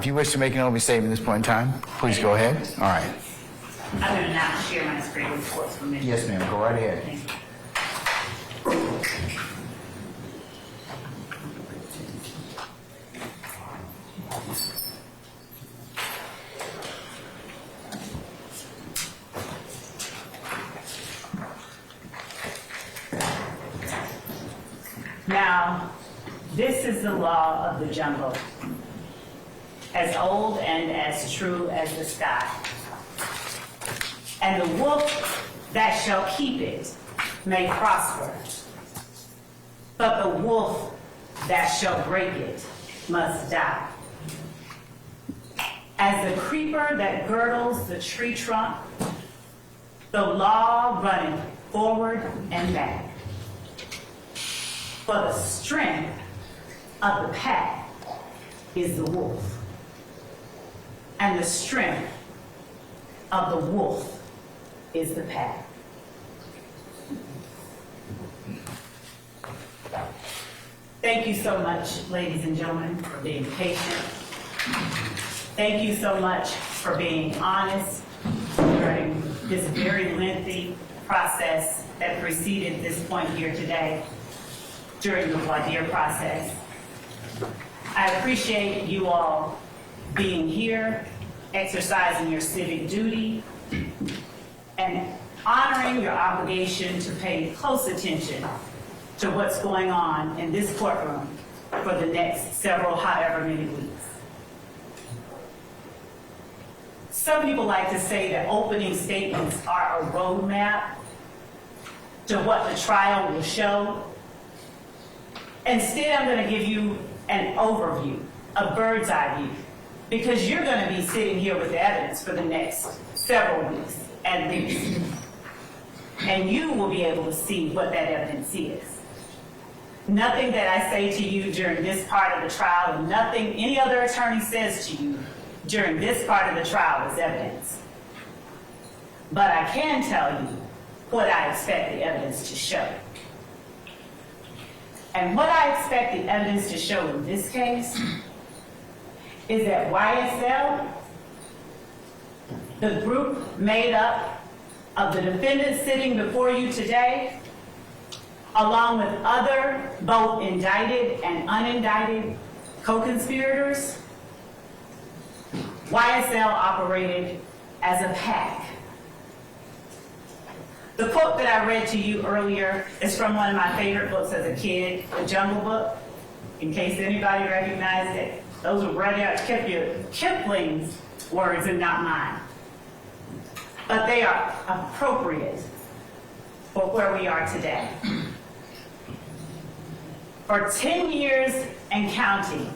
if you wish to make an opening statement at this point in time, please go ahead. All right. I'm going to now share my screen with court's permission. Yes, ma'am. Go right ahead. Thank you. Now, this is the law of the jungle, as old and as true as the sky. And the wolf that shall keep it may prosper, but the wolf that shall break it must die. As the creeper that girdles the tree trunk, the law runneth forward and back. For the strength of the pack is the wolf, and the strength of the wolf is the pack. Thank you so much, ladies and gentlemen, for being patient. Thank you so much for being honest during this very lengthy process that preceded this point here today, during the voir dire process. I appreciate you all being here, exercising your civic duty, and honoring your obligation to pay close attention to what's going on in this courtroom for the next several, however many weeks. Some people like to say that opening statements are a roadmap to what the trial will show. Instead, I'm going to give you an overview, a bird's eye view, because you're going to be sitting here with the evidence for the next several weeks at least. And you will be able to see what that evidence is. Nothing that I say to you during this part of the trial, and nothing any other attorney says to you during this part of the trial is evidence. But I can tell you what I expect the evidence to show. And what I expect the evidence to show in this case is that YSL, the group made up of the defendants sitting before you today, along with other both indicted and unindicted co-conspirators, YSL operated as a pack. The quote that I read to you earlier is from one of my favorite books as a kid, The Jungle Book. In case anybody recognized it, those were right out Kipling's words and not mine. But they are appropriate for where we are today. For 10 years and counting,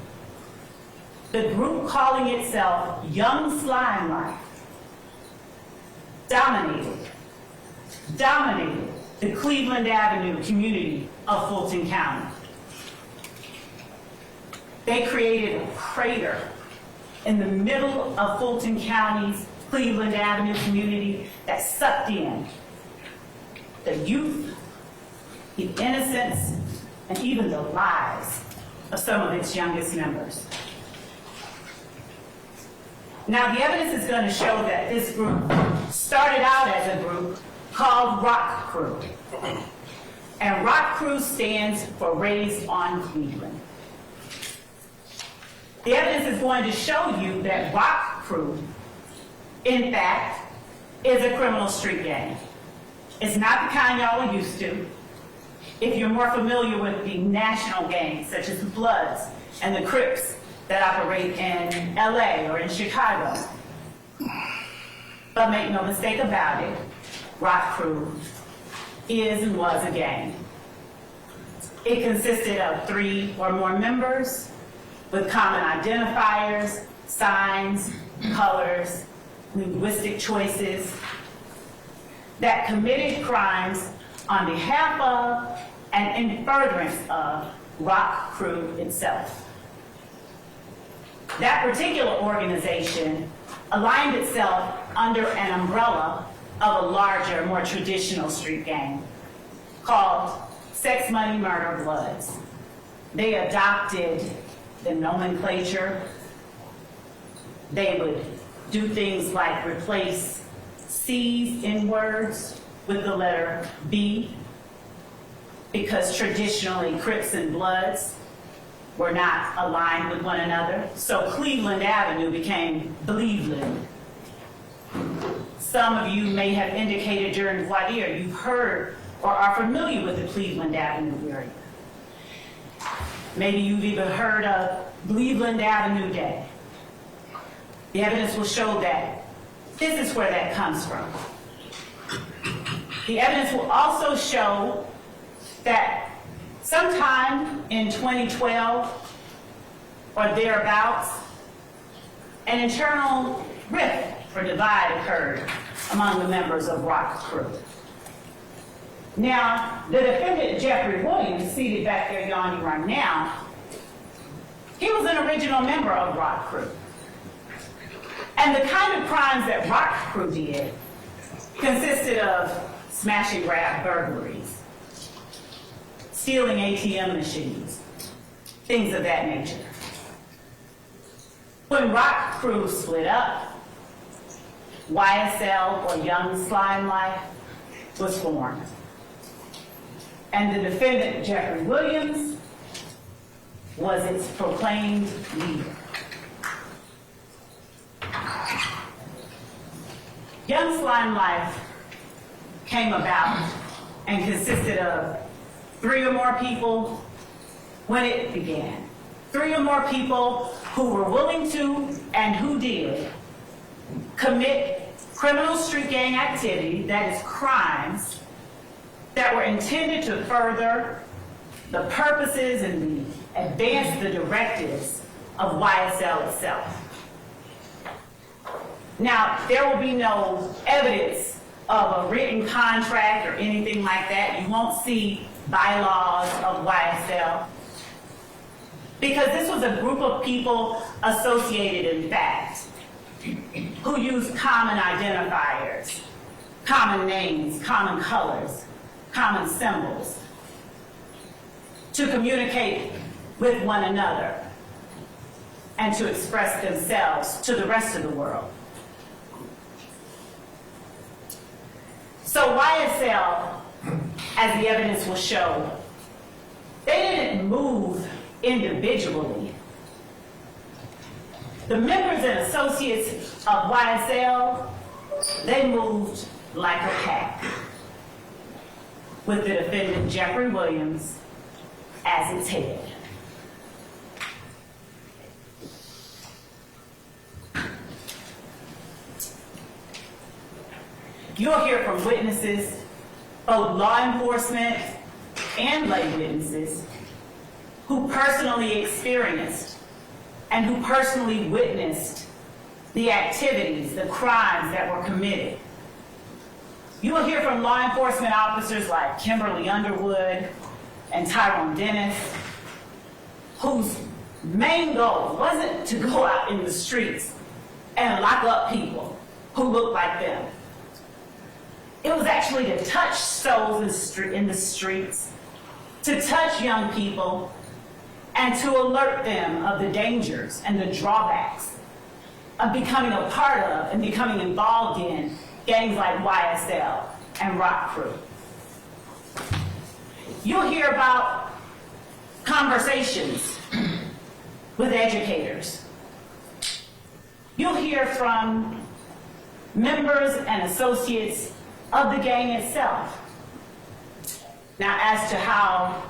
the group calling itself Young Slimelife dominated the Cleveland Avenue community of Fulton County. They created a crater in the middle of Fulton County's Cleveland Avenue community that sucked in the youth, the innocence, and even the lives of some of its youngest members. Now, the evidence is going to show that this group started out as a group called Rock Crew. And Rock Crew stands for Raised on Cleveland. The evidence is going to show you that Rock Crew, in fact, is a criminal street gang. It's not the kind y'all are used to. If you're more familiar with the national gangs, such as the Bloods and the Crips that operate in LA or in Chicago. But make no mistake about it, Rock Crew is and was a gang. It consisted of 3 or more members with common identifiers, signs, colors, linguistic choices that committed crimes on behalf of and in furtherance of Rock Crew itself. That particular organization aligned itself under an umbrella of a larger, more traditional street gang called Sex, Money, Murder, Bloods. They adopted the nomenclature They would do things like replace C's in words with the letter B, because traditionally Crips and Bloods were not aligned with one another. So Cleveland Avenue became Believeland. Some of you may have indicated during voir dire you've heard or are familiar with the Cleveland Avenue area. Maybe you've even heard of Cleveland Avenue Day. The evidence will show that this is where that comes from. The evidence will also show that sometime in 2012 or thereabouts, an internal rift or divide occurred among the members of ROC crew. Now, the defendant, Jeffery Williams, seated back there yawning right now, he was an original member of ROC crew. And the kind of crimes that ROC crew did consisted of smash and grab burglaries, stealing ATM machines, things of that nature. When ROC crew split up, YSL, or Young Slime Life, was formed. And the defendant, Jeffery Williams, was its proclaimed leader. Young Slime Life came about and consisted of 3 or more people when it began. 3 or more people who were willing to and who did commit criminal street gang activity, that is crimes, that were intended to further the purposes and advance the directives of YSL itself. Now, there will be no evidence of a written contract or anything like that. You won't see bylaws of YSL, because this was a group of people associated in fact, who used common identifiers, common names, common colors, common symbols to communicate with one another and to express themselves to the rest of the world. So YSL, as the evidence will show, they didn't move individually. The members and associates of YSL, they moved like a pack, with the defendant Jeffery Williams as its head. You'll hear from witnesses, both law enforcement and lay witnesses, who personally experienced and who personally witnessed the activities, the crimes that were committed. You will hear from law enforcement officers like Kimberly Underwood and Tyrone Dennis, whose main goal wasn't to go out in the streets and lock up people who looked like them. It was actually to touch souls in the streets, to touch young people, and to alert them of the dangers and the drawbacks of becoming a part of and becoming involved in gangs like YSL and ROC crew. You'll hear about conversations with educators. You'll hear from members and associates of the gang itself. Now, as to how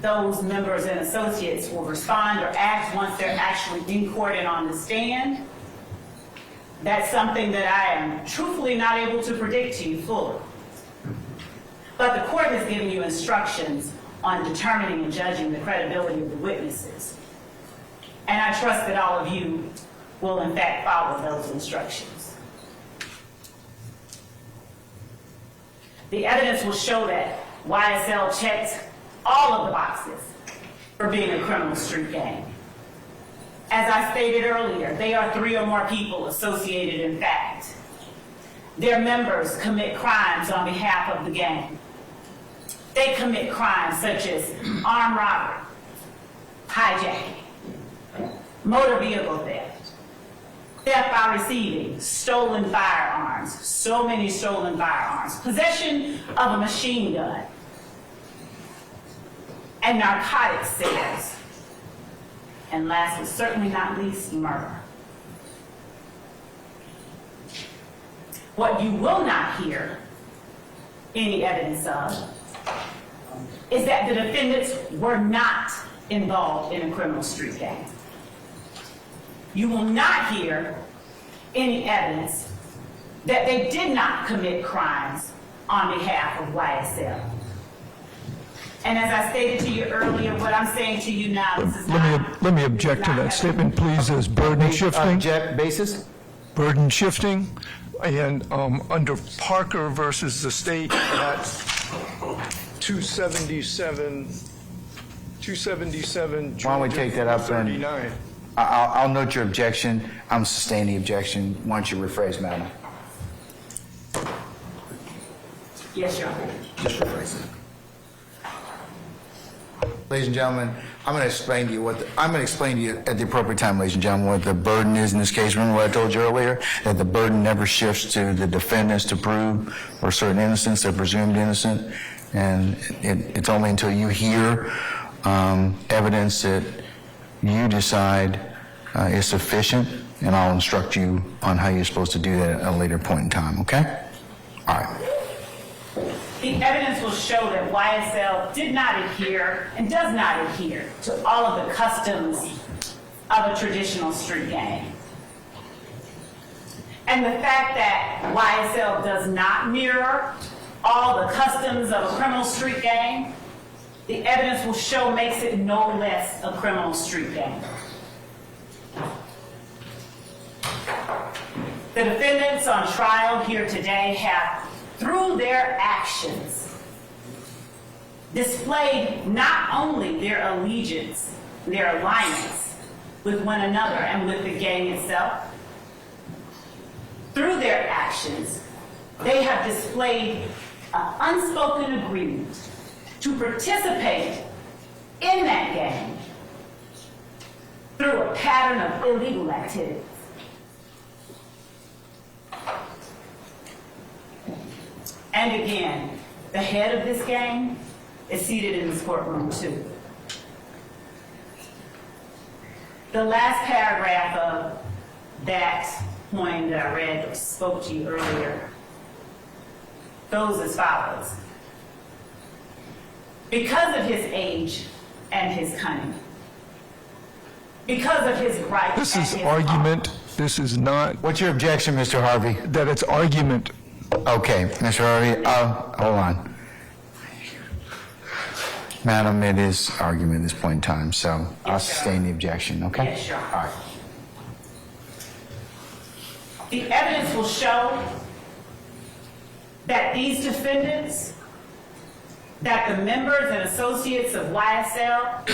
those members and associates will respond or act once they're actually in court and on the stand, that's something that I am truthfully not able to predict to you fully. But the court has given you instructions on determining and judging the credibility of the witnesses. And I trust that all of you will in fact follow those instructions. The evidence will show that YSL checked all of the boxes for being a criminal street gang. As I stated earlier, they are 3 or more people associated in fact. Their members commit crimes on behalf of the gang. They commit crimes such as armed robbery, hijacking, motor vehicle theft, theft by receiving, stolen firearms, so many stolen firearms, possession of a machine gun, and narcotics sales, and last but certainly not least, murder. What you will not hear any evidence of is that the defendants were not involved in a criminal street gang. You will not hear any evidence that they did not commit crimes on behalf of YSL. And as I stated to you earlier, what I'm saying to you now, this is Let me object to that statement, please, as burden shifting. Object basis? Burden shifting, and under Parker versus the state at 277. Why don't we take that up and 39. I'll note your objection. I'm sustaining the objection. Why don't you rephrase, madam? yes, Your Honor. Just rephrase it. Ladies and gentlemen, I'm going to explain to you at the appropriate time, ladies and gentlemen, what the burden is in this case. Remember what I told you earlier? That the burden never shifts to the defendants to prove or certain innocence, they're presumed innocent. And it's only until you hear evidence that you decide is sufficient, and I'll instruct you on how you're supposed to do that at a later point in time, okay? All right. The evidence will show that YSL did not adhere and does not adhere to all of the customs of a traditional street gang. And the fact that YSL does not mirror all the customs of a criminal street gang, the evidence will show makes it no less a criminal street gang. The defendants on trial here today have, through their actions, displayed not only their allegiance, their alliance with one another and with the gang itself. Through their actions, they have displayed an unspoken agreement to participate in that gang through a pattern of illegal activities. And again, the head of this gang is seated in this courtroom too. The last paragraph of that poem that I read or spoke to you earlier goes as follows. Because of his age and his cunning, because of his right. This is argument. This is not. What's your objection, Mr. Harvey? That it's argument. Okay, Mr. Harvey, hold on. Madam, it is argument at this point in time, so I'll sustain the objection, okay? Yes, sure. All right. The evidence will show that these defendants, that the members and associates of YSL,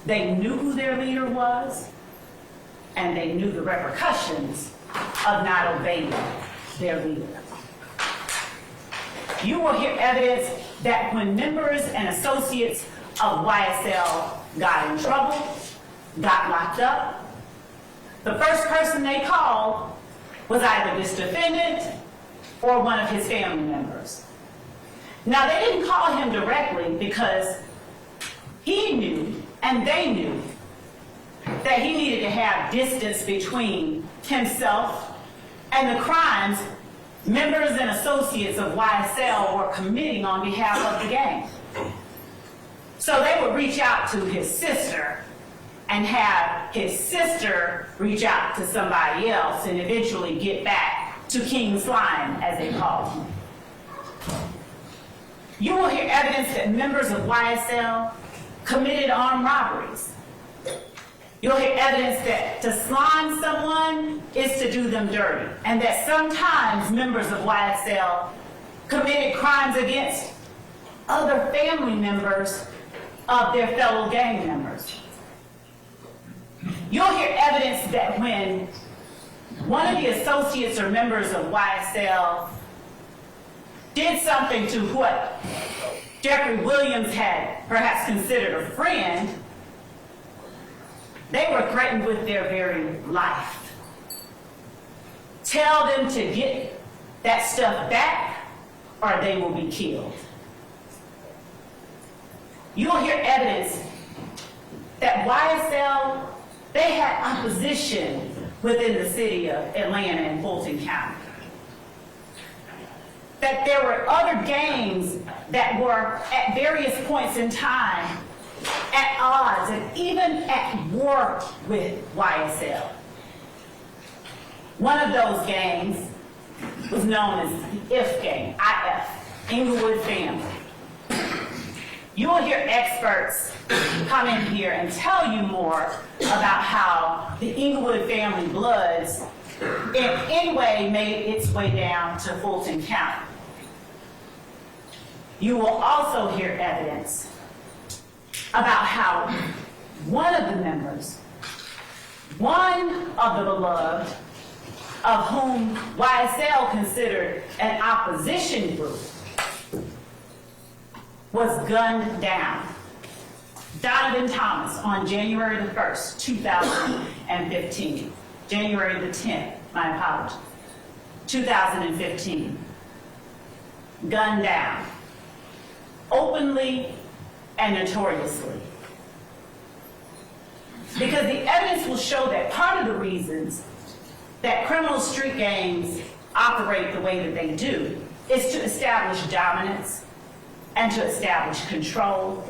they knew who their leader was, and they knew the repercussions of not obeying their leader. You will hear evidence that when members and associates of YSL got in trouble, got locked up, the first person they called was either this defendant or one of his family members. Now, they didn't call him directly because he knew and they knew that he needed to have distance between himself and the crimes members and associates of YSL were committing on behalf of the gang. So they would reach out to his sister and have his sister reach out to somebody else and eventually get back to King Slime, as they called him. You will hear evidence that members of YSL committed armed robberies. You'll hear evidence that to slime someone is to do them dirty, and that sometimes members of YSL committed crimes against other family members of their fellow gang members. You'll hear evidence that when one of the associates or members of YSL did something to what Jeffery Williams had perhaps considered a friend, They were threatened with their very life. Tell them to get that stuff back or they will be killed. You'll hear evidence that YSL, they had opposition within the city of Atlanta and Fulton County. That there were other gangs that were at various points in time at odds and even at war with YSL. One of those gangs was known as the IF gang, IF, Inglewood Family. You will hear experts come in here and tell you more about how the Inglewood family Bloods in any way made its way down to Fulton County. You will also hear evidence about how one of the members, one of the beloved, of whom YSL considered an opposition group, was gunned down. Donovan Thomas on January the 1st, 2015. January the 10th, my apologies. 2015. Gunned down. Openly and notoriously. Because the evidence will show that part of the reasons that criminal street gangs operate the way that they do is to establish dominance and to establish control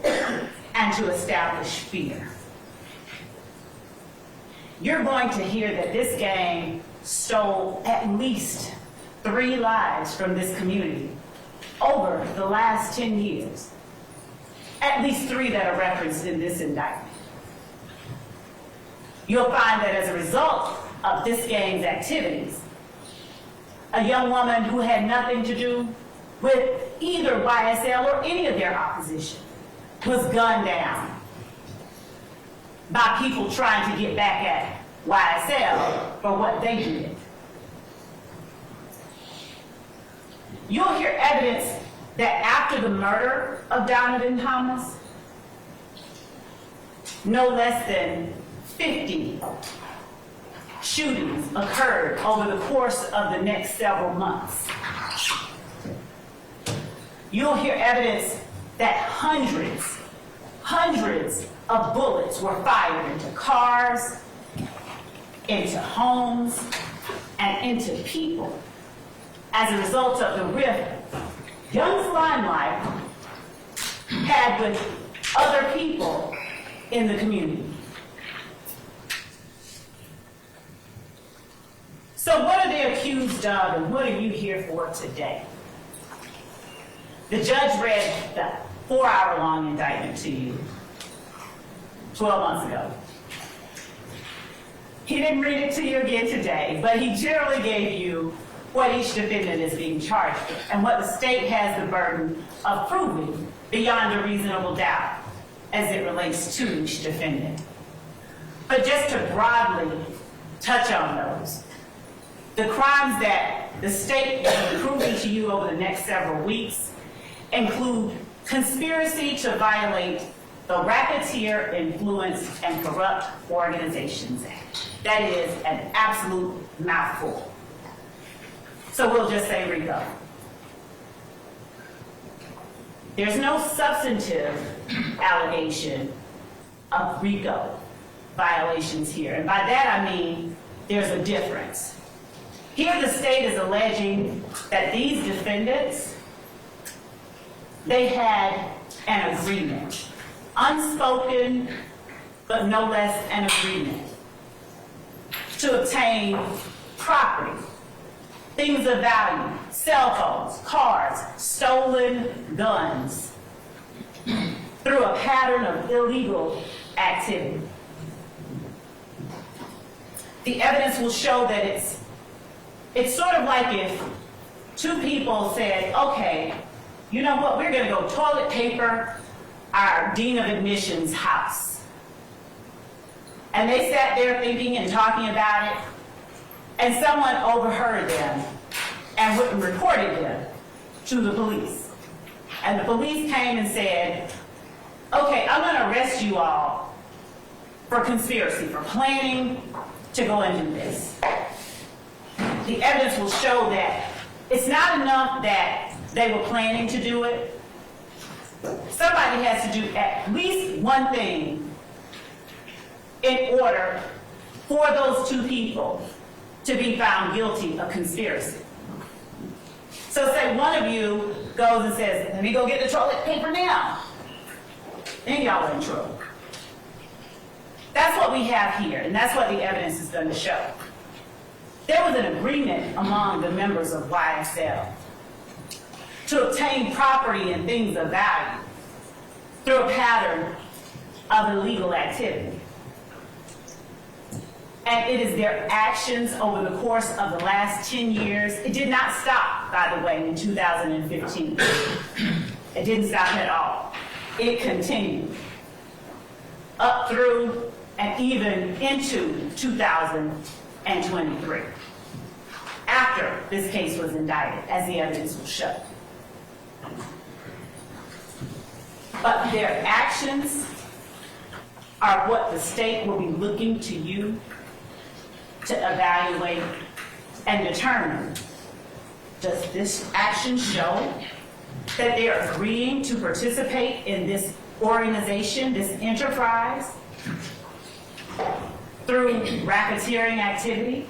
and to establish fear. You're going to hear that this gang stole at least 3 lives from this community over the last 10 years. At least 3 that are referenced in this indictment. You'll find that as a result of this gang's activities, a young woman who had nothing to do with either YSL or any of their opposition was gunned down by people trying to get back at YSL for what they did. You'll hear evidence that after the murder of Donovan Thomas, no less than 50 shootings occurred over the course of the next several months. You'll hear evidence that hundreds of bullets were fired into cars, into homes, and into people as a result of the rift young Limelight had with other people in the community. So what are they accused of and what are you here for today? The judge read the 4-hour-long indictment to you 12 months ago. He didn't read it to you again today, but he generally gave you what each defendant is being charged with and what the state has the burden of proving beyond a reasonable doubt as it relates to each defendant. But just to broadly touch on those, the crimes that the state is proving to you over the next several weeks include conspiracy to violate the Racketeer, Influence, and Corrupt Organizations Act. That is an absolute mouthful. So we'll just say RICO. There's no substantive allegation of RICO violations here. And by that I mean there's a difference. Here the state is alleging that these defendants, they had an agreement, unspoken, but no less an agreement, to obtain property, things of value, cell phones, cars, stolen guns, through a pattern of illegal activity. The evidence will show that it's sort of like if 2 people said, okay, you know what, we're gonna go toilet paper our dean of admissions house. And they sat there thinking and talking about it, and someone overheard them and went and reported them to the police. And the police came and said, okay, I'm gonna arrest you all for conspiracy, for planning to go and do this. The evidence will show that it's not enough that they were planning to do it. Somebody has to do at least one thing in order for those two people to be found guilty of conspiracy. So say one of you goes and says, let me go get the toilet paper now. Then y'all are in trouble. That's what we have here, and that's what the evidence is going to show. There was an agreement among the members of YSL to obtain property and things of value through a pattern of illegal activity. And it is their actions over the course of the last 10 years. It did not stop, by the way, in 2015. It didn't stop at all. It continued up through and even into 2023, after this case was indicted, as the evidence will show. But their actions are what the state will be looking to you to evaluate and determine. Does this action show that they are agreeing to participate in this organization, this enterprise, through racketeering activity?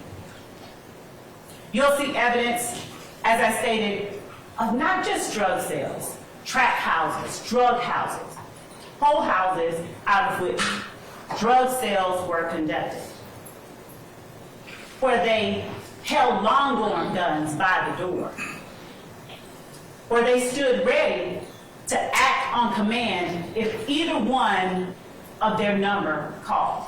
You'll see evidence, as I stated, of not just drug sales, trap houses, drug houses, whole houses out of which drug sales were conducted, where they held long-arm guns by the door, where they stood ready to act on command if either one of their number called.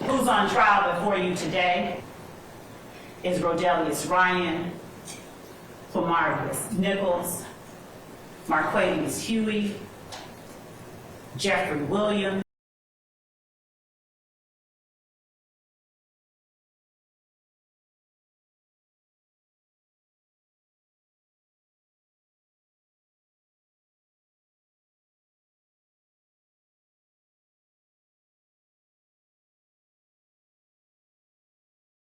Who's on trial before you today is Rodalius Ryan, Marquavius Nichols, Marquavius Huey, Jeffery Williams,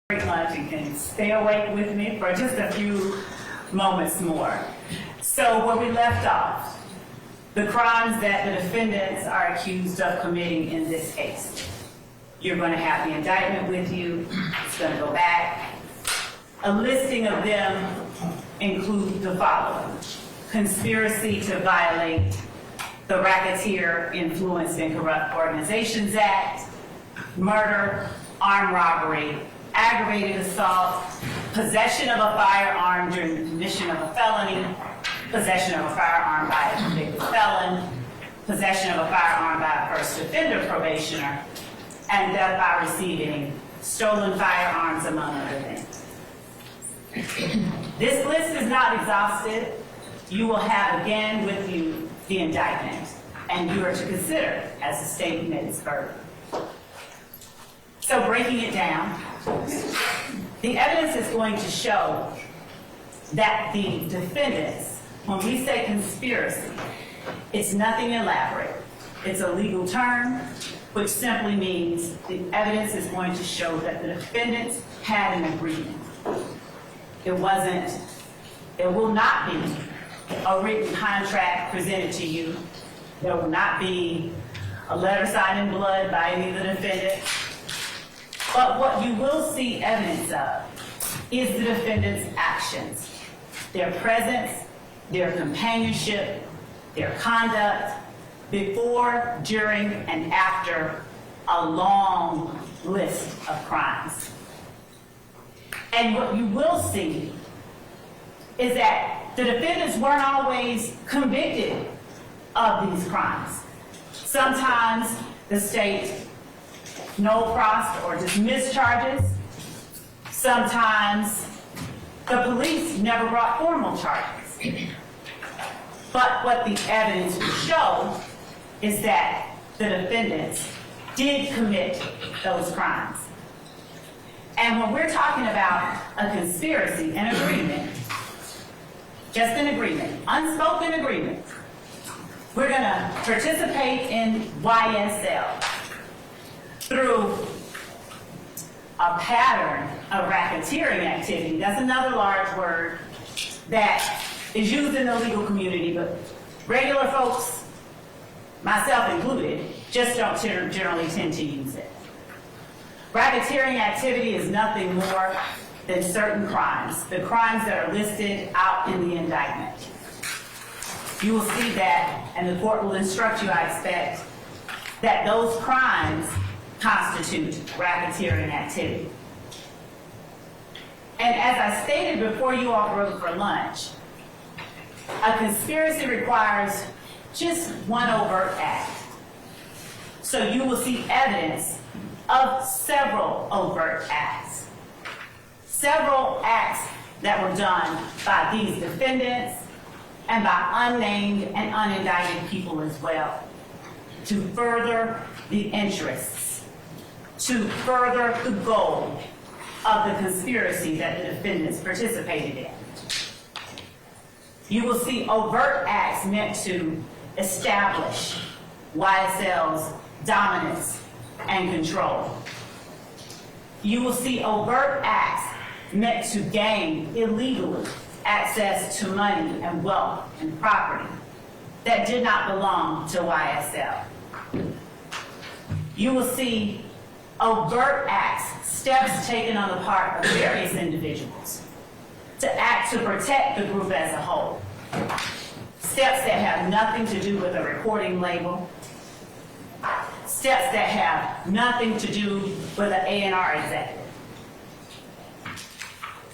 very much, and can stay awake with me for just a few moments more. So where we left off, the crimes that the defendants are accused of committing in this case. You're going to have the indictment with you. It's going to go back. A listing of them include the following: conspiracy to violate the Racketeer, Influenced, and Corrupt Organizations Act, murder, armed robbery, aggravated assault, possession of a firearm during the commission of a felony, possession of a firearm by a convicted felon, possession of a firearm by a first offender probationer, and death by receiving stolen firearms, among other things. This list is not exhaustive. You will have again with you the indictment, and you are to consider as the state met its burden. So breaking it down, the evidence is going to show that the defendants, when we say conspiracy, it's nothing elaborate. It's a legal term, which simply means the evidence is going to show that the defendants had an agreement. It will not be a written contract presented to you. There will not be a letter signed in blood by any of the defendants. But what you will see evidence of is the defendants' actions, their presence, their companionship, their conduct, before, during, and after a long list of crimes. And what you will see is that the defendants weren't always convicted of these crimes. Sometimes the state no-prossed or dismissed charges. Sometimes the police never brought formal charges. But what the evidence will show is that the defendants did commit those crimes. And when we're talking about a conspiracy, an agreement, just an agreement, unspoken agreement. We're gonna participate in YSL through a pattern of racketeering activity. That's another large word that is used in the legal community, but regular folks, myself included, just don't generally tend to use it. Racketeering activity is nothing more than certain crimes, the crimes that are listed out in the indictment. You will see that, and the court will instruct you, I expect, that those crimes constitute racketeering activity. And as I stated before you all broke for lunch, a conspiracy requires just one overt act. So you will see evidence of several overt acts. Several acts that were done by these defendants and by unnamed and unindicted people as well, to further the interests, to further the goal of the conspiracy that the defendants participated in. You will see overt acts meant to establish YSL's dominance and control. You will see overt acts meant to gain illegally access to money and wealth and property that did not belong to YSL. You will see overt acts, steps taken on the part of various individuals to act to protect the group as a whole. Steps that have nothing to do with a recording label. Steps that have nothing to do with an A&R executive.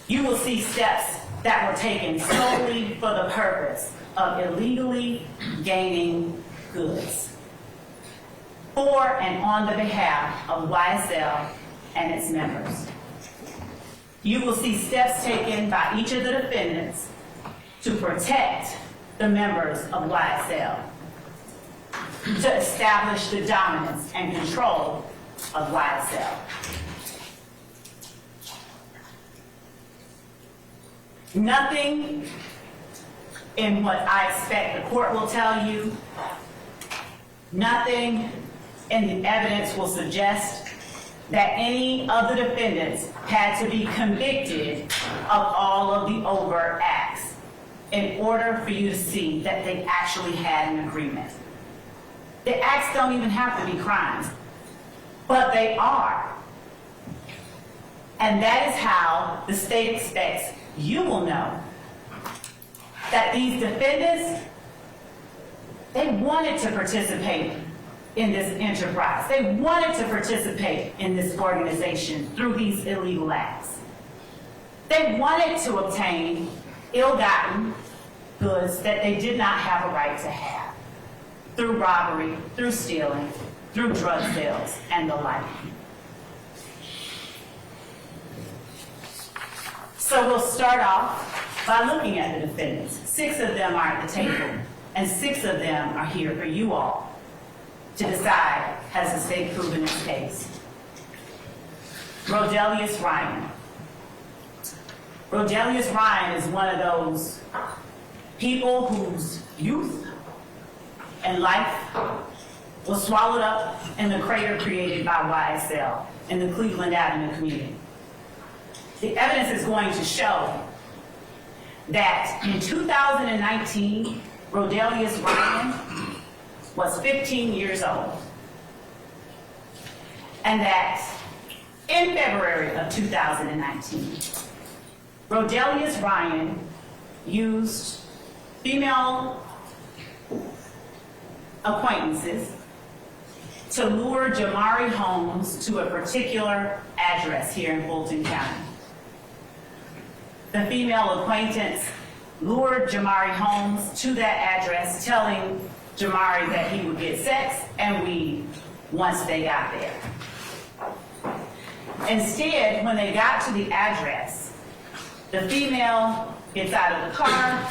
You will see steps that were taken solely for the purpose of illegally gaining goods for and on the behalf of YSL and its members. You will see steps taken by each of the defendants to protect the members of YSL, to establish the dominance and control of YSL. Nothing in what I expect the court will tell you, nothing in the evidence will suggest that any of the defendants had to be convicted of all of the overt acts in order for you to see that they actually had an agreement. The acts don't even have to be crimes, but they are. And that is how the state expects you will know that these defendants, they wanted to participate in this enterprise. They wanted to participate in this organization through these illegal acts. They wanted to obtain ill-gotten goods that they did not have a right to have through robbery, through stealing, through drug sales, and the like. So we'll start off by looking at the defendants. 6 of them are at the table, and 6 of them are here for you all to decide, has the state proven its case? Rodalius Ryan. Rodalius Ryan is one of those people whose youth and life was swallowed up in the crater created by YSL in the Cleveland Avenue community. The evidence is going to show that in 2019, Rodalius Ryan was 15 years old. And that in February of 2019, Rodalius Ryan used female acquaintances to lure Jamari Holmes to a particular address here in Fulton County. The female acquaintance lured Jamari Holmes to that address, telling Jamari that he would get sex and weed once they got there. Instead, when they got to the address, the female gets out of the car,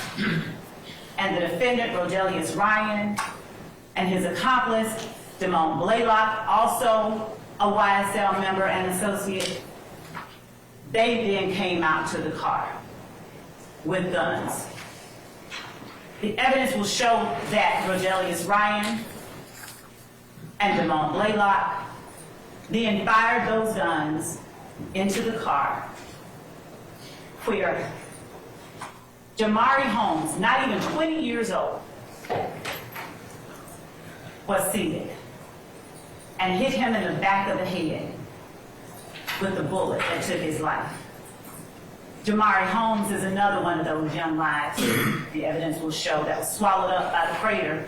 and the defendant, Rodalius Ryan, and his accomplice, Damone Blaylock, also a YSL member and associate, they then came out to the car with guns. The evidence will show that Rodalius Ryan and Damone Blaylock then fired those guns into the car where Jamari Holmes, not even 20 years old, was seated and hit him in the back of the head with the bullet that took his life. Jamari Holmes is another one of those young lives, the evidence will show, that was swallowed up by the crater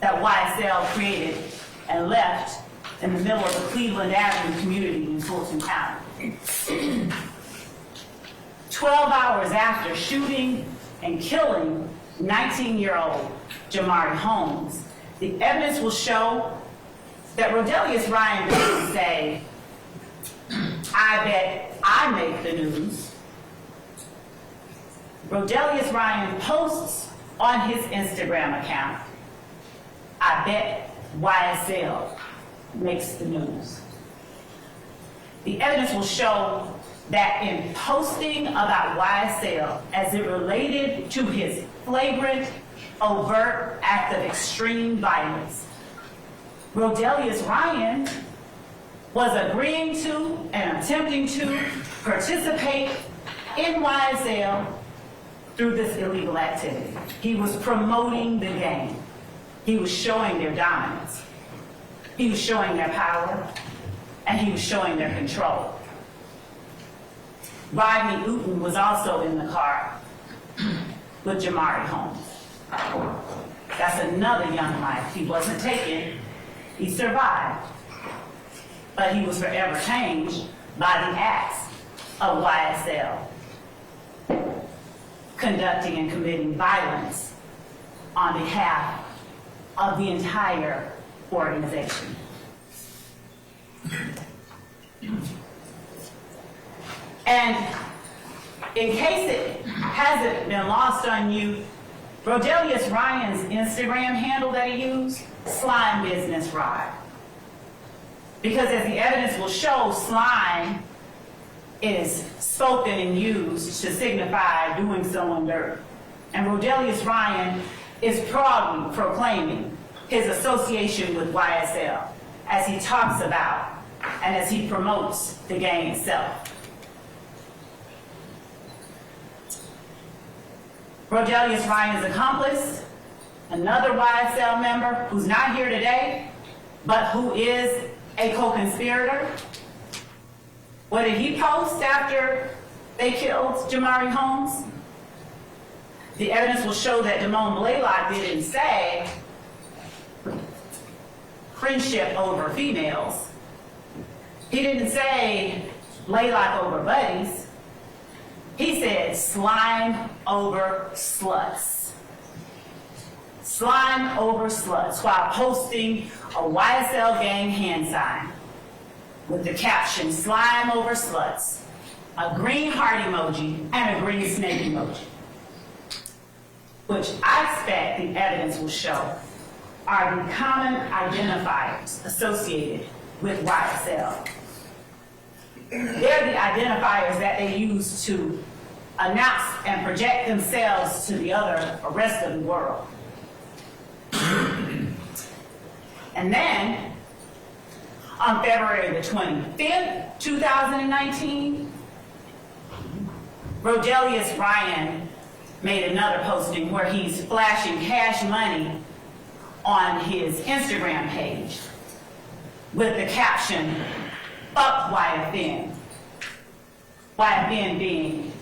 that YSL created and left in the middle of the Cleveland Avenue community in Fulton County. 12 hours after shooting and killing 19-year-old Jamari Holmes, the evidence will show that Rodalius Ryan doesn't say, "I bet I make the news." Rodalius Ryan posts on his Instagram account, "I bet YSL makes the news." The evidence will show that in posting about YSL as it related to his flagrant, overt act of extreme violence, Rodalius Ryan was agreeing to and attempting to participate in YSL through this illegal activity. He was promoting the gang. He was showing their dominance. He was showing their power, and he was showing their control. Rodney Uten was also in the car with Jamari Holmes. That's another young life. He wasn't taken, he survived, but he was forever changed by the acts of YSL, conducting and committing violence on behalf of the entire organization. And in case it hasn't been lost on you, Rodalius Ryan's Instagram handle that he used, Slime Business Rod. Because as the evidence will show, slime is spoken and used to signify doing someone dirt. And Rodalius Ryan is proudly proclaiming his association with YSL as he talks about and as he promotes the gang itself. Rodalius Ryan's accomplice, another YSL member who's not here today, but who is a co-conspirator. What did he post after they killed Jamari Holmes? The evidence will show that Damone Blaylock didn't say friendship over females. He didn't say Blaylock over buddies. He said slime over sluts. Slime over sluts, while posting a YSL gang hand sign with the caption, slime over sluts, a green heart emoji, and a green snake emoji, which I expect the evidence will show are the common identifiers associated with YSL. They're the identifiers that they use to announce and project themselves to the rest of the world. And then, on February the 25th, 2019, Rodalius Ryan made another posting where he's flashing cash money on his Instagram page with the caption, "Fuck YFN." YFN being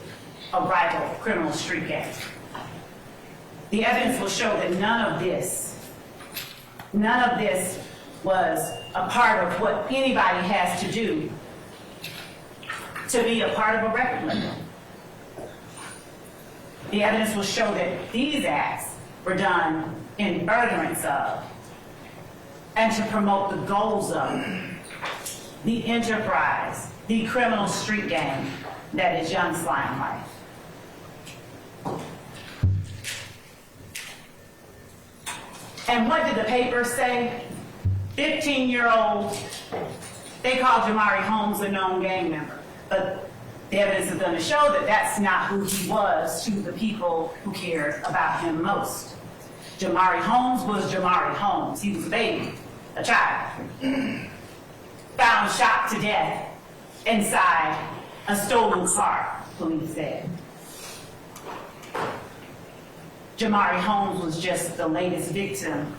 a rival criminal street gang. The evidence will show that none of this was a part of what anybody has to do to be a part of a record label. The evidence will show that these acts were done in furtherance of and to promote the goals of the enterprise, the criminal street gang that is Young Slime Life. And what did the paper say? 15-year-old, they called Jamari Holmes a known gang member, but The evidence is going to show that that's not who he was to the people who cared about him most. Jamari Holmes was Jamari Holmes. He was a baby, a child, found shot to death inside a stolen car, police said. Jamari Holmes was just the latest victim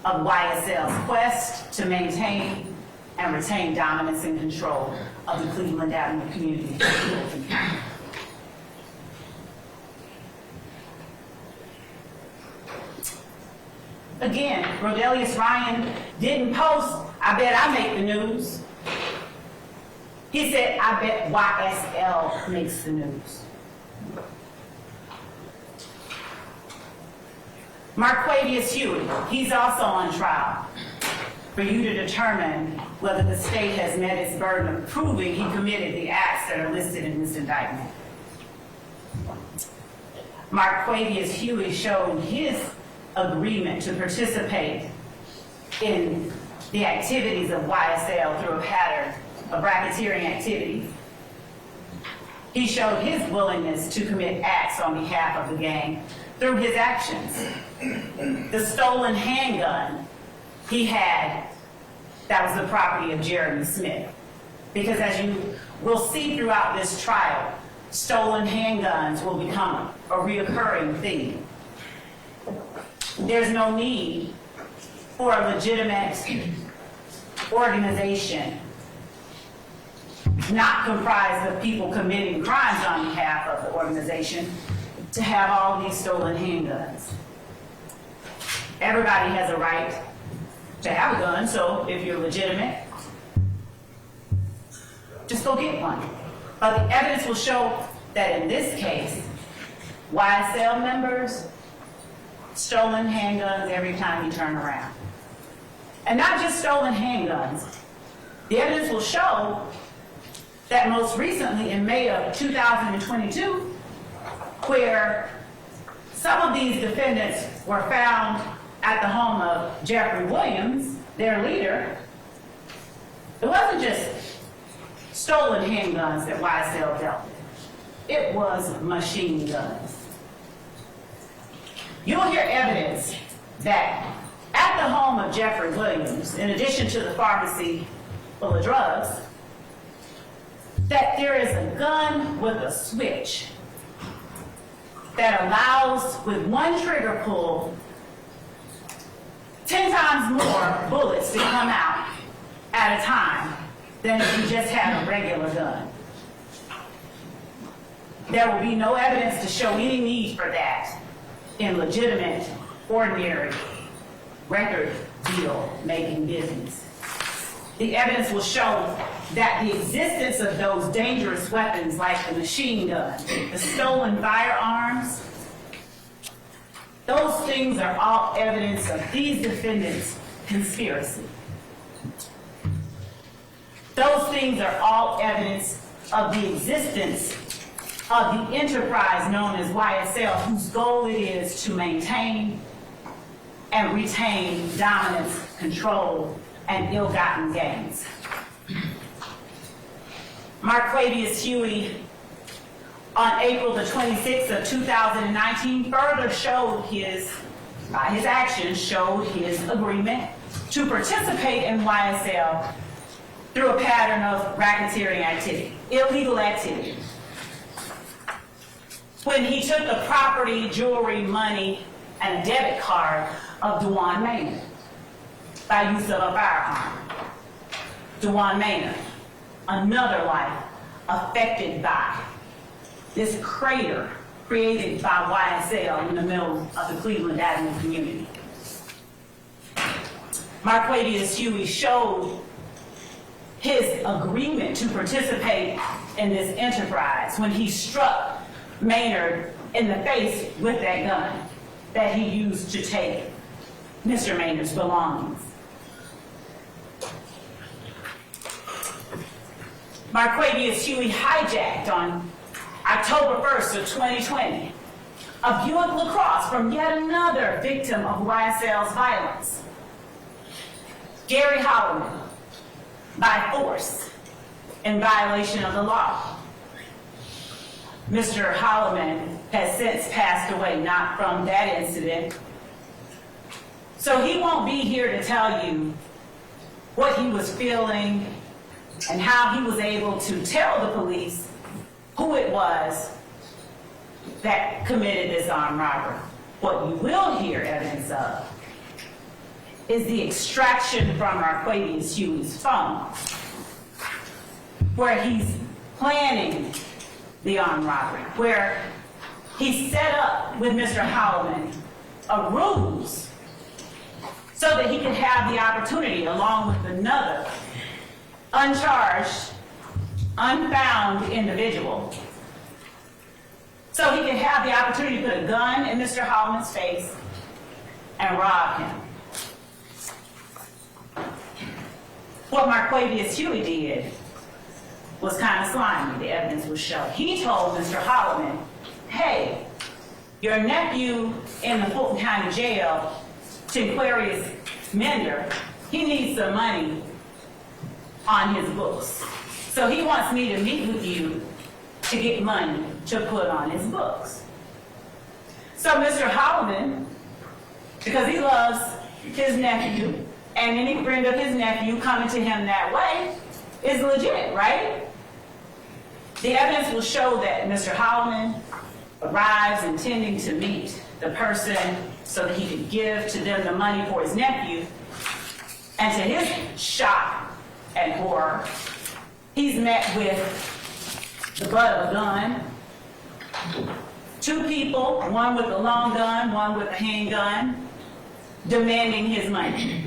of YSL's quest to maintain and retain dominance and control of the Cleveland Avenue community. Again, Rodalius Ryan didn't post, "I bet I make the news." He said, "I bet YSL makes the news." Marquavius Huey, he's also on trial for you to determine whether the state has met its burden of proving he committed the acts that are listed in this indictment. Marquavius Huey showed his agreement to participate in the activities of YSL through a pattern of racketeering activities. He showed his willingness to commit acts on behalf of the gang through his actions. The stolen handgun he had, that was the property of Jeremy Smith. Because as you will see throughout this trial, stolen handguns will become a reoccurring theme. There's no need for a legitimate organization not comprised of people committing crimes on behalf of the organization to have all these stolen handguns. Everybody has a right to have a gun, so if you're legitimate, just go get one. But the evidence will show that in this case, YSL members, stolen handguns every time you turn around. And not just stolen handguns. The evidence will show that most recently in May of 2022, where some of these defendants were found at the home of Jeffery Williams, their leader, it wasn't just stolen handguns that YSL dealt with. It was machine guns. You'll hear evidence that at the home of Jeffery Williams, in addition to the pharmacy full of drugs, that there is a gun with a switch that allows, with one trigger pull, 10 times more bullets to come out at a time than if you just had a regular gun. There will be no evidence to show any need for that in legitimate, ordinary, record deal making business. The evidence will show that the existence of those dangerous weapons like the machine gun, the stolen firearms, those things are all evidence of these defendants' conspiracy. Those things are all evidence of the existence of the enterprise known as YSL, whose goal it is to maintain and retain dominance, control, and ill-gotten gains. Marquavius Huey, on April the 26th of 2019, further showed by his actions, showed his agreement to participate in YSL through a pattern of racketeering activity, illegal activity. When he took the property, jewelry, money, and a debit card of Dewan Maynard by use of a firearm. Dewan Maynard, another life affected by this crater created by YSL in the middle of the Cleveland Avenue community. Marquavius Huey showed his agreement to participate in this enterprise when he struck Maynard in the face with that gun that he used to take Mr. Maynard's belongings. Marquavius Huey hijacked on October 1st of 2020 a Buick LaCrosse from yet another victim of YSL's violence, Gary Holloman, by force in violation of the law. Mr. Holloman has since passed away, not from that incident. So he won't be here to tell you what he was feeling and how he was able to tell the police who it was that committed this armed robbery. What you will hear evidence of is the extraction from Marquavius Huey's phone, where he's planning the armed robbery, where he set up with Mr. Holloman a ruse so that he could have the opportunity, along with another uncharged, unfound individual, so he could have the opportunity to put a gun in Mr. Holloman's face and rob him. What Marquavius Huey did was kind of slimy, the evidence will show. He told Mr. Holloman, hey, your nephew in the Fulton County Jail, Marquavius Mender, he needs some money on his books. So he wants me to meet with you to get money to put on his books. So Mr. Holloman, because he loves his nephew, and any friend of his nephew coming to him that way is legit, right? The evidence will show that Mr. Holloman arrives intending to meet the person so that he could give to them the money for his nephew, and to his shock and horror, he's met with the butt of a gun, two people, one with a long gun, one with a handgun, demanding his money.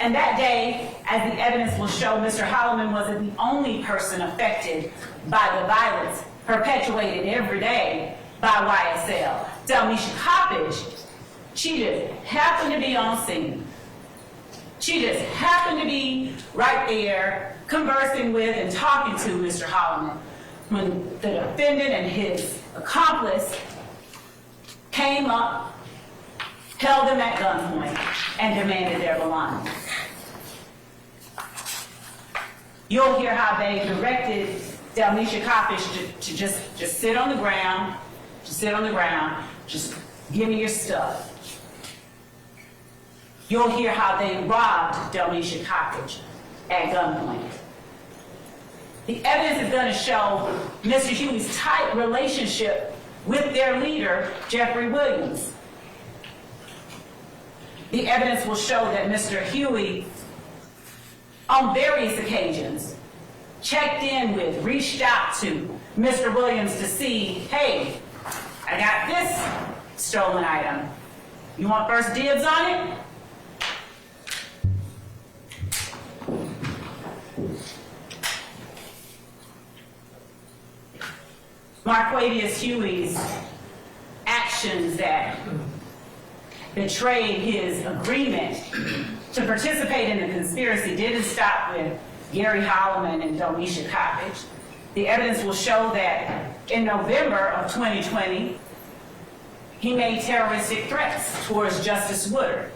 And that day, as the evidence will show, Mr. Holloman wasn't the only person affected by the violence perpetuated every day by YSL. Delmisha Coppage, she just happened to be on scene. She just happened to be right there conversing with and talking to Mr. Holloman when the defendant and his accomplice came up, held him at gunpoint, and demanded their belongings. You'll hear how they directed Delmisha Coppage to just sit on the ground, just give me your stuff. You'll hear how they robbed Delmisha Coppage at gunpoint. The evidence is going to show Mr. Huey's tight relationship with their leader, Jeffery Williams. The evidence will show that Mr. Huey, on various occasions, checked in with, reached out to Mr. Williams to see, hey, I got this stolen item. You want first dibs on it? Marquavius Huey's actions that betrayed his agreement to participate in the conspiracy didn't stop with Gary Holloman and Delmisha Coppage. The evidence will show that in November of 2020, he made terroristic threats towards Justice Woodard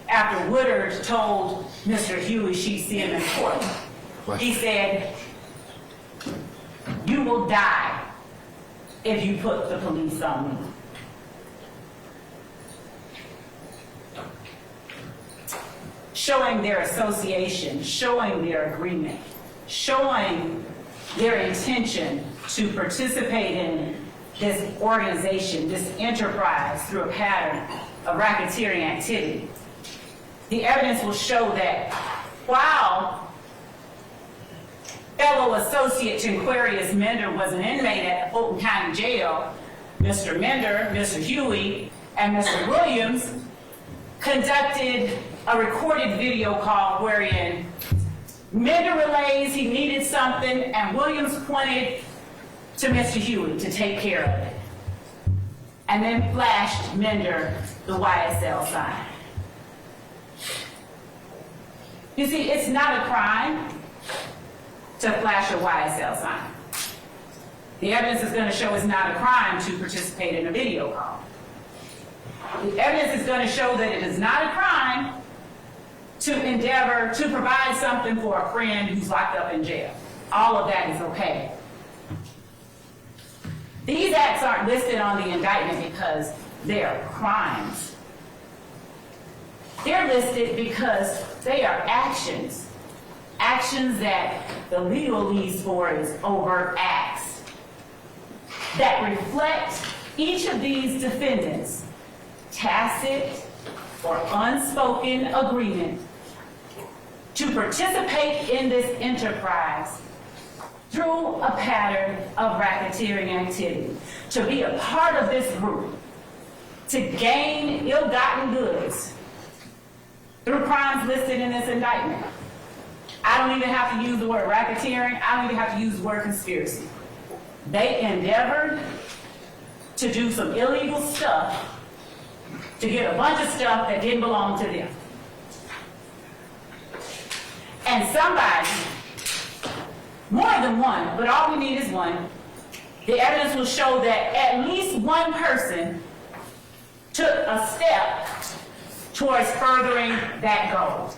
after Woodard told Mr. Huey she'd see him in court. He said, "You will die if you put the police on me." Showing their association, showing their agreement, showing their intention to participate in this organization, this enterprise through a pattern of racketeering activity. The evidence will show that while fellow associate Marquavius Mender was an inmate at the Fulton County Jail, Mr. Mender, Mr. Huey, and Mr. Williams conducted a recorded video call wherein Mender relays he needed something and Williams pointed to Mr. Huey to take care of it, and then flashed Mender the YSL sign. You see, it's not a crime to flash a YSL sign. The evidence is going to show it's not a crime to participate in a video call. The evidence is going to show that it is not a crime to endeavor to provide something for a friend who's locked up in jail. All of that is okay. These acts aren't listed on the indictment because they are crimes. They're listed because they are actions. Actions that the legalese for is overt acts that reflect each of these defendants' tacit or unspoken agreement to participate in this enterprise through a pattern of racketeering activity, to be a part of this group, to gain ill-gotten goods through crimes listed in this indictment. I don't even have to use the word racketeering. I don't even have to use the word conspiracy. They endeavored to do some illegal stuff to get a bunch of stuff that didn't belong to them. And somebody, more than one, but all we need is one, the evidence will show that at least one person took a step towards furthering that goal.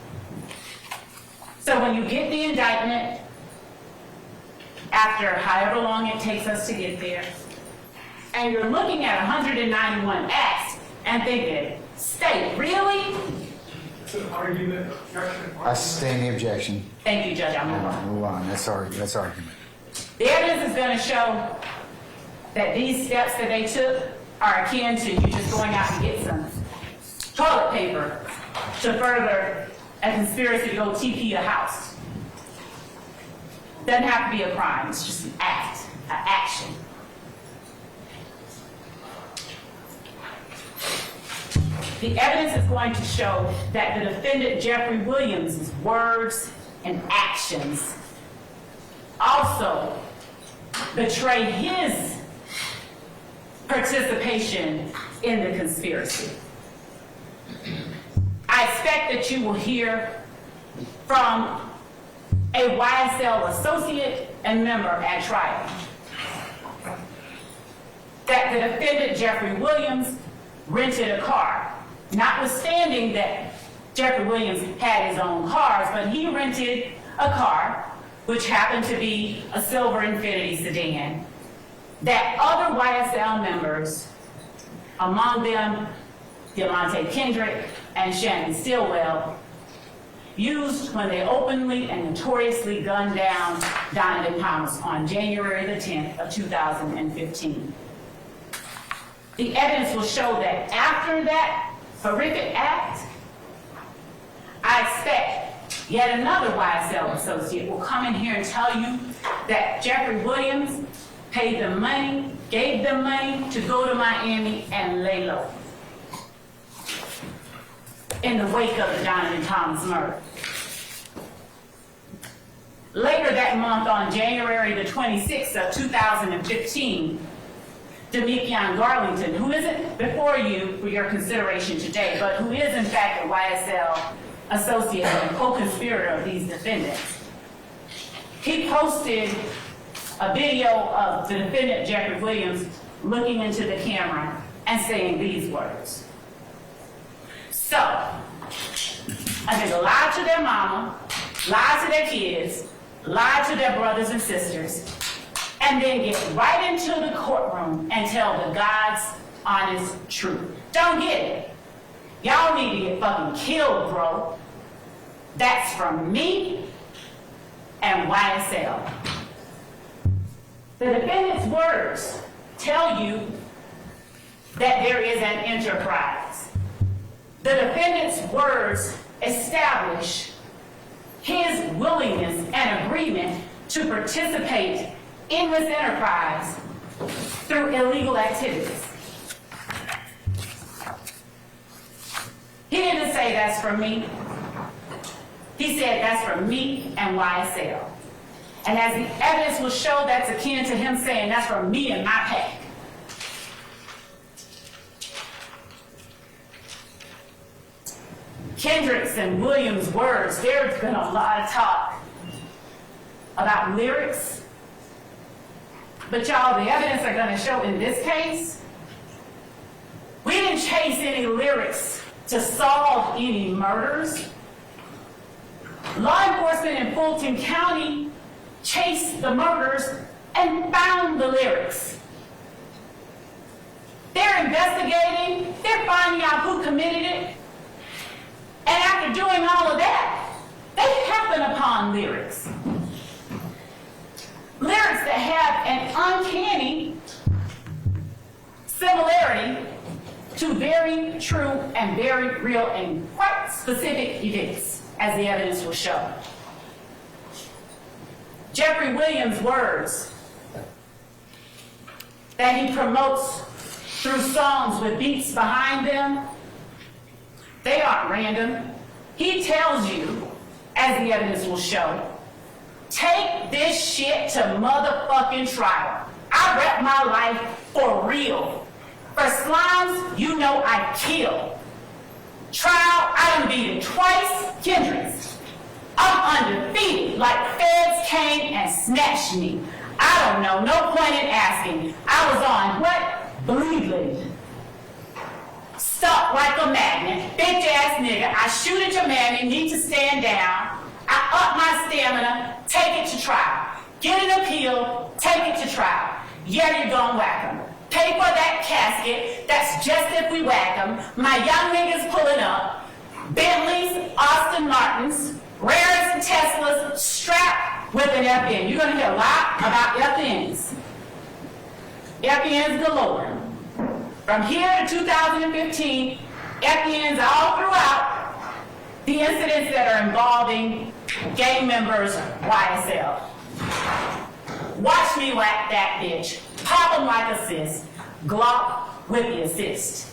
So when you get the indictment, after however long it takes us to get there, and you're looking at 191 acts and thinking, state, really? It's an argument. I sustain the objection. Thank you, Judge. I'll move on. Move on. That's argument. The evidence is going to show that these steps that they took are akin to you just going out and get some toilet paper to further a conspiracy to go TP a house. Doesn't have to be a crime. It's just an act, an action. The evidence is going to show that the defendant Jeffery Williams' words and actions also betray his participation in the conspiracy. I expect that you will hear from a YSL associate and member at trial that the defendant Jeffery Williams rented a car, notwithstanding that Jeffery Williams had his own cars, but he rented a car which happened to be a silver Infiniti sedan that other YSL members, among them Demonte Kendrick and Shannon Stillwell, used when they openly and notoriously gunned down Donovan Thomas on January the 10th of 2015. The evidence will show that after that horrific act, I expect yet another YSL associate will come in here and tell you that Jeffery Williams paid them money, gave them money to go to Miami and lay low in the wake of the Donovan Thomas murder. Later that month, on January the 26th of 2015, Demikion Garlington, who isn't before you for your consideration today, but who is in fact a YSL associate and co-conspirator of these defendants, he posted a video of the defendant Jeffery Williams looking into the camera and saying these words. So, I think lie to their mama, lie to their kids, lie to their brothers and sisters, and then get right into the courtroom and tell the God's honest truth. Don't get it. Y'all need to get fucking killed, bro. That's from me and YSL. The defendant's words tell you that there is an enterprise. The defendant's words establish his willingness and agreement to participate in this enterprise through illegal activities. He didn't say that's for me. He said that's for me and YSL. And as the evidence will show, that's akin to him saying that's for me and my pack. Kendrick's and Williams' words, there's been a lot of talk about lyrics. But y'all, the evidence are going to show in this case, we didn't chase any lyrics to solve any murders. Law enforcement in Fulton County chased the murders and found the lyrics. They're investigating, they're finding out who committed it. And after doing all of that, they happen upon lyrics. Lyrics that have an uncanny similarity to very true and very real and quite specific events, as the evidence will show. Jeffery Williams' words that he promotes through songs with beats behind them, they aren't random. He tells you, as the evidence will show, take this shit to motherfucking trial. I rep my life for real. For slimes, you know I kill. Trial, I done beat it twice, Kendricks. I'm undefeated, like feds came and snatched me. I don't know, no point in asking. I was on what? Bleeding. Stuck like a magnet, bitch ass nigga. I shoot at your man, you need to stand down. I up my stamina, take it to trial. Get an appeal, take it to trial. Yeah, you're gonna whack 'em. Pay for that casket, that's just if we whack 'em. My young niggas pulling up. Bentleys, Austin Martins, Rares, Teslas, strapped with an FN. You're gonna hear a lot about FNs. FNs galore. From here to 2015, FNs all throughout the incidents that are involving gang members YSL. Watch me whack that bitch. Pop him like a sis. Glock with the assist.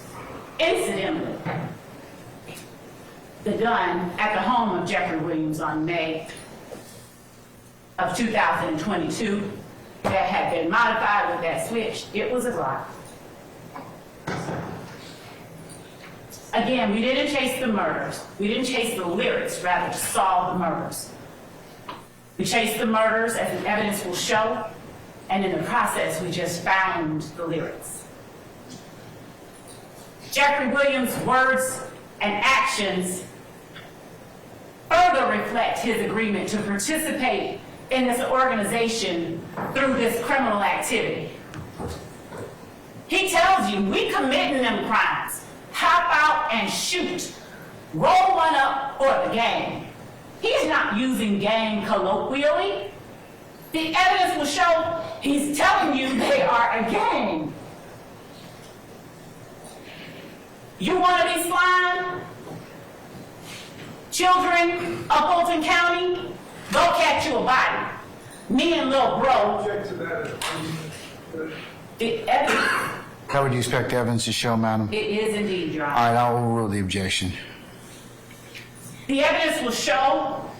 Incidentally, the gun at the home of Jeffery Williams on May of 2022 that had been modified with that switch, it was a Glock. Again, we didn't chase the murders. We didn't chase the lyrics, rather to solve the murders. We chased the murders, as the evidence will show, and in the process, we just found the lyrics. Jeffery Williams' words and actions further reflect his agreement to participate in this organization through this criminal activity. He tells you, we committing them crimes. Hop out and shoot. Roll one up for the gang. He's not using gang colloquially. The evidence will show he's telling you they are a gang. You want to be slime? Children of Fulton County, go catch you a body. Me and little bro. Object to that. The evidence, How would you expect the evidence to show, madam? it is indeed, Your Honor. All right, I'll overrule the objection. The evidence will show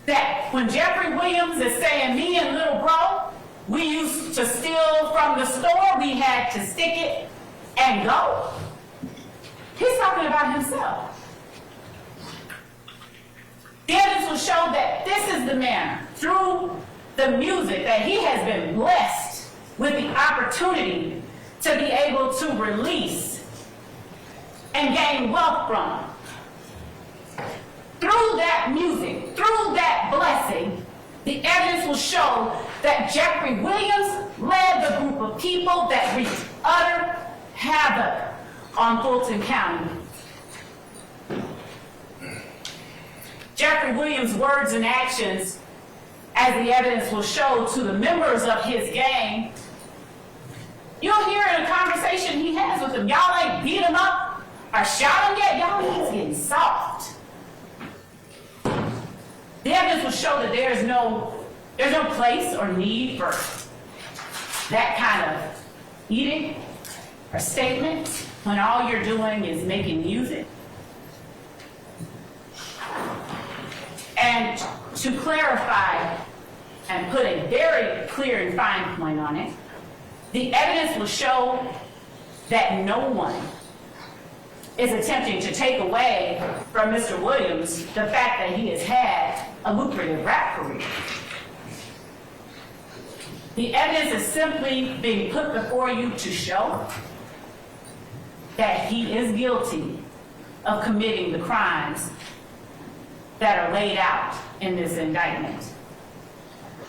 that when Jeffery Williams is saying me and little bro, we used to steal from the store, we had to stick it and go. He's talking about himself. The evidence will show that this is the man, through the music, that he has been blessed with the opportunity to be able to release and gain wealth from. Through that music, through that blessing, the evidence will show that Jeffery Williams led the group of people that wreaked utter havoc on Fulton County. Jeffery Williams' words and actions, as the evidence will show to the members of his gang, you'll hear in a conversation he has with them, y'all ain't beat him up or shot him yet, y'all he's getting soft. The evidence will show that there's no place or need for that kind of edict or statement when all you're doing is making music. And to clarify and put a very clear and fine point on it, the evidence will show that no one is attempting to take away from Mr. Williams the fact that he has had a lucrative rap career. The evidence is simply being put before you to show that he is guilty of committing the crimes that are laid out in this indictment.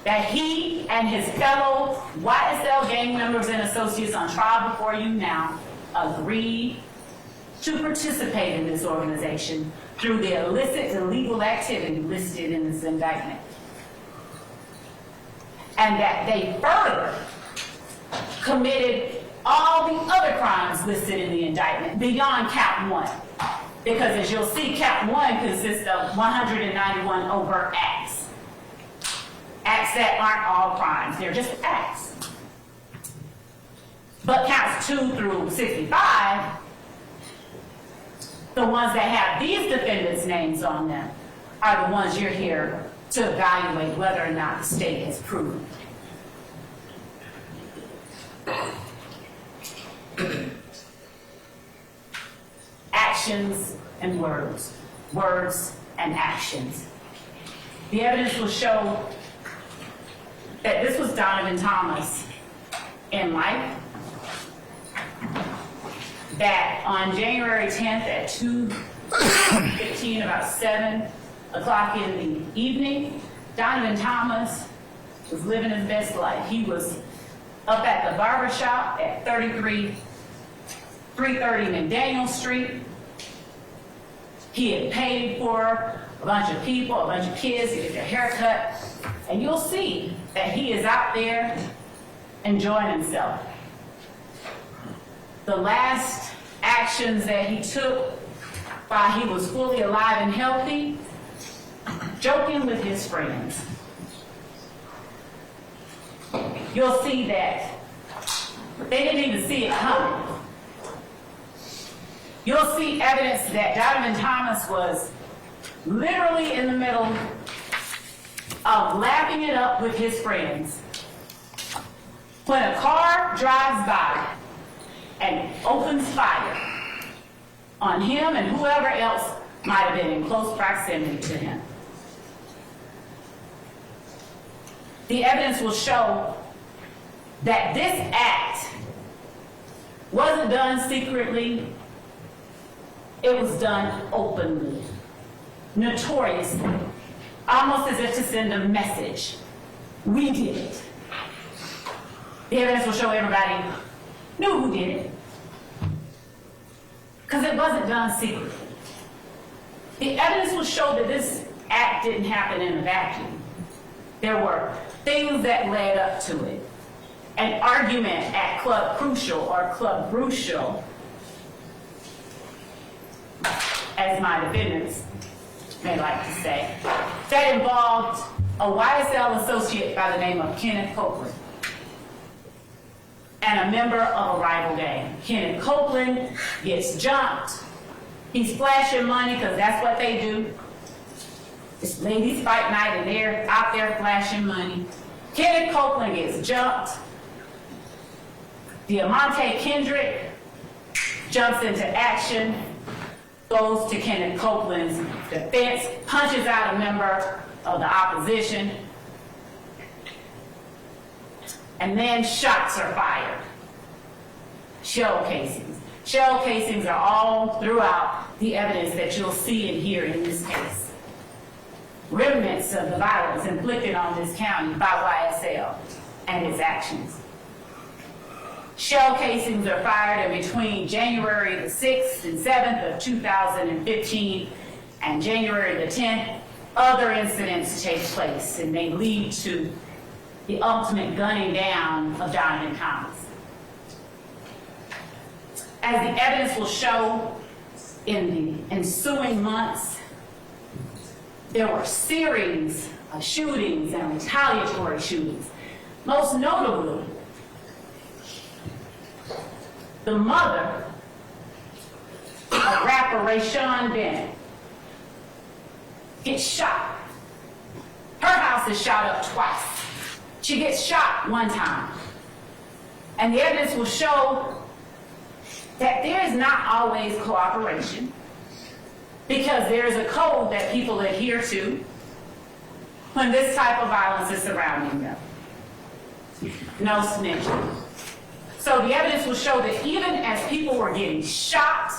that he and his fellow YSL gang members and associates on trial before you now agreed to participate in this organization through the illicit illegal activity listed in this indictment. And that they further committed all the other crimes listed in the indictment beyond count 1. Because as you'll see, count 1 consists of 191 overt acts. Acts that aren't all crimes, they're just acts. But counts 2 through 65, the ones that have these defendants' names on them, are the ones you're here to evaluate whether or not the state has proved. Actions and words, words and actions. The evidence will show that this was Donovan Thomas in life, that on January 10th at 2:15, about 7 o'clock in the evening, Donovan Thomas was living his best life. He was up at the barber shop at 330 McDaniel Street. He had paid for a bunch of people, a bunch of kids to get their hair cut, and you'll see that he is out there enjoying himself. The last actions that he took while he was fully alive and healthy, joking with his friends. You'll see that they didn't even see it coming. You'll see evidence that Donovan Thomas was literally in the middle of lapping it up with his friends when a car drives by and opens fire on him and whoever else might have been in close proximity to him. The evidence will show that this act wasn't done secretly, it was done openly, notoriously, almost as if to send a message. We did it. The evidence will show everybody knew who did it, because it wasn't done secretly. The evidence will show that this act didn't happen in a vacuum. There were things that led up to it. An argument at Club Crucial, or Club Brucial, as my defendants may like to say, that involved a YSL associate by the name of Kenneth Copeland and a member of a rival gang. Kenneth Copeland gets jumped. He's flashing money because that's what they do. It's ladies' fight night and they're out there flashing money. Kenneth Copeland gets jumped. Diamante Kendrick jumps into action, goes to Kenneth Copeland's defense, punches out a member of the opposition, and then shots are fired. Shell casings. Shell casings are all throughout the evidence that you'll see and hear in this case. Remnants of the violence inflicted on this county by YSL and its actions. Shell casings are fired in between January the 6th and 7th of 2015 and January the 10th. Other incidents take place and they lead to the ultimate gunning down of Donovan Thomas. As the evidence will show, in the ensuing months, there were series of shootings and retaliatory shootings. Most notably, the mother of rapper Rayshawn Bennett gets shot. Her house is shot up twice. She gets shot one time. And the evidence will show that there is not always cooperation, because there is a code that people adhere to when this type of violence is surrounding them. No snitching. So the evidence will show that even as people were getting shot,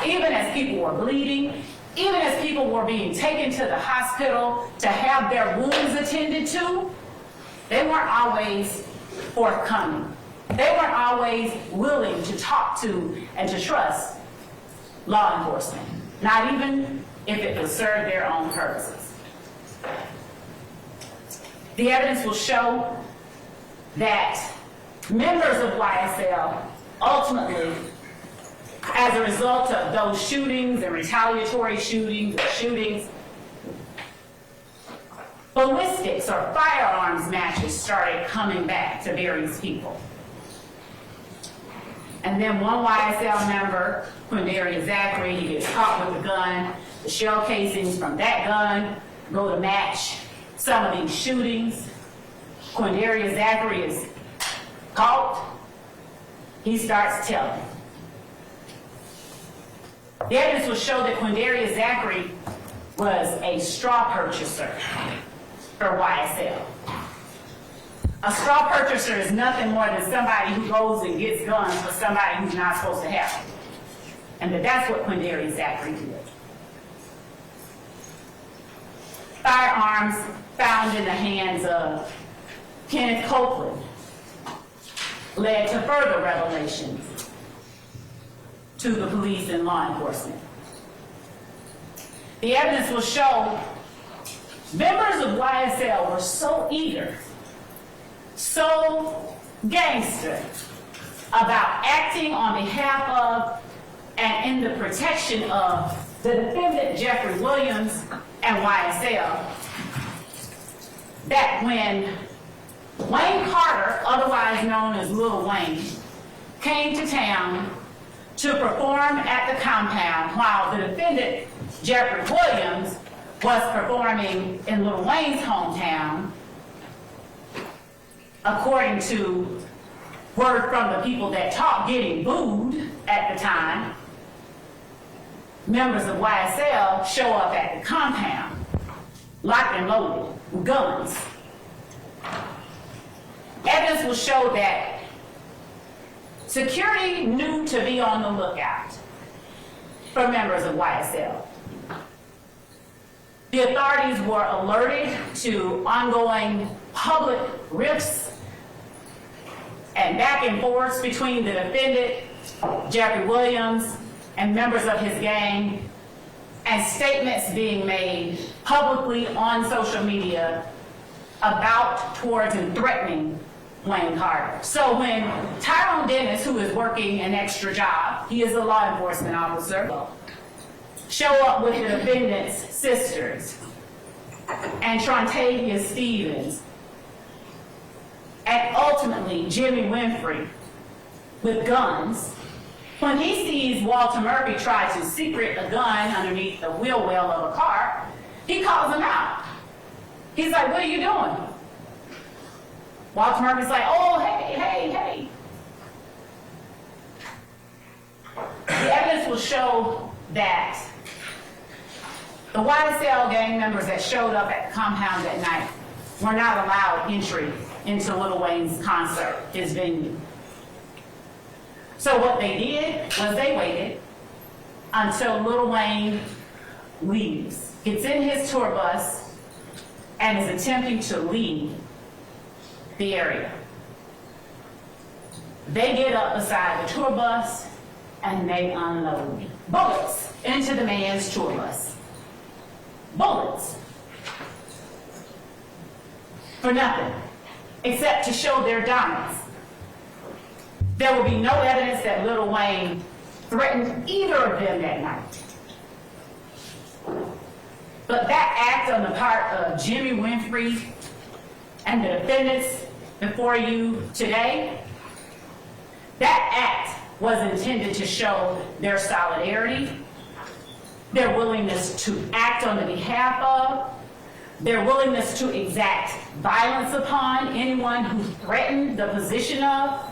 even as people were bleeding, even as people were being taken to the hospital to have their wounds attended to, They weren't always forthcoming. They weren't always willing to talk to and to trust law enforcement, not even if it would serve their own purposes. The evidence will show that members of YSL ultimately, as a result of those shootings and retaliatory shootings, ballistics or firearms matches started coming back to various people. And then one YSL member, Quindaria Zachary, he gets caught with a gun. The shell casings from that gun go to match some of these shootings. Quindaria Zachary is caught. He starts telling. The evidence will show that Quindaria Zachary was a straw purchaser for YSL. A straw purchaser is nothing more than somebody who goes and gets guns for somebody who's not supposed to have them. And that's what Quindaria Zachary did. Firearms found in the hands of Kenneth Copeland led to further revelations to the police and law enforcement. The evidence will show members of YSL were so eager, so gangster about acting on behalf of and in the protection of the defendant Jeffery Williams and YSL that when Wayne Carter, otherwise known as Lil Wayne, came to town to perform at the compound while the defendant Jeffery Williams was performing in Lil Wayne's hometown, according to word from the people that talked, getting booed at the time, members of YSL show up at the compound, locked and loaded with guns. Evidence will show that security knew to be on the lookout for members of YSL. The authorities were alerted to ongoing public rifts and back and forths between the defendant, Jeffery Williams, and members of his gang, and statements being made publicly on social media about, towards, and threatening Wayne Carter. So when Tyrone Dennis, who is working an extra job, he is a law enforcement officer, show up with the defendant's sisters and Trontavia Stevens, and ultimately Jimmy Winfrey with guns. When he sees Walter Murphy try to secret a gun underneath the wheel well of a car, he calls him out. He's like, "What are you doing?" Walter Murphy's like, "Oh, hey. The evidence will show that the YSL gang members that showed up at the compound that night were not allowed entry into Lil Wayne's concert, his venue. So what they did was they waited until Lil Wayne leaves, gets in his tour bus, and is attempting to leave the area. They get up beside the tour bus and they unload bullets into the man's tour bus. Bullets. For nothing, except to show their dominance. There will be no evidence that Lil Wayne threatened either of them that night. But that act on the part of Jimmy Winfrey and the defendants before you today, that act was intended to show their solidarity, their willingness to act on the behalf of, their willingness to exact violence upon anyone who threatened the position of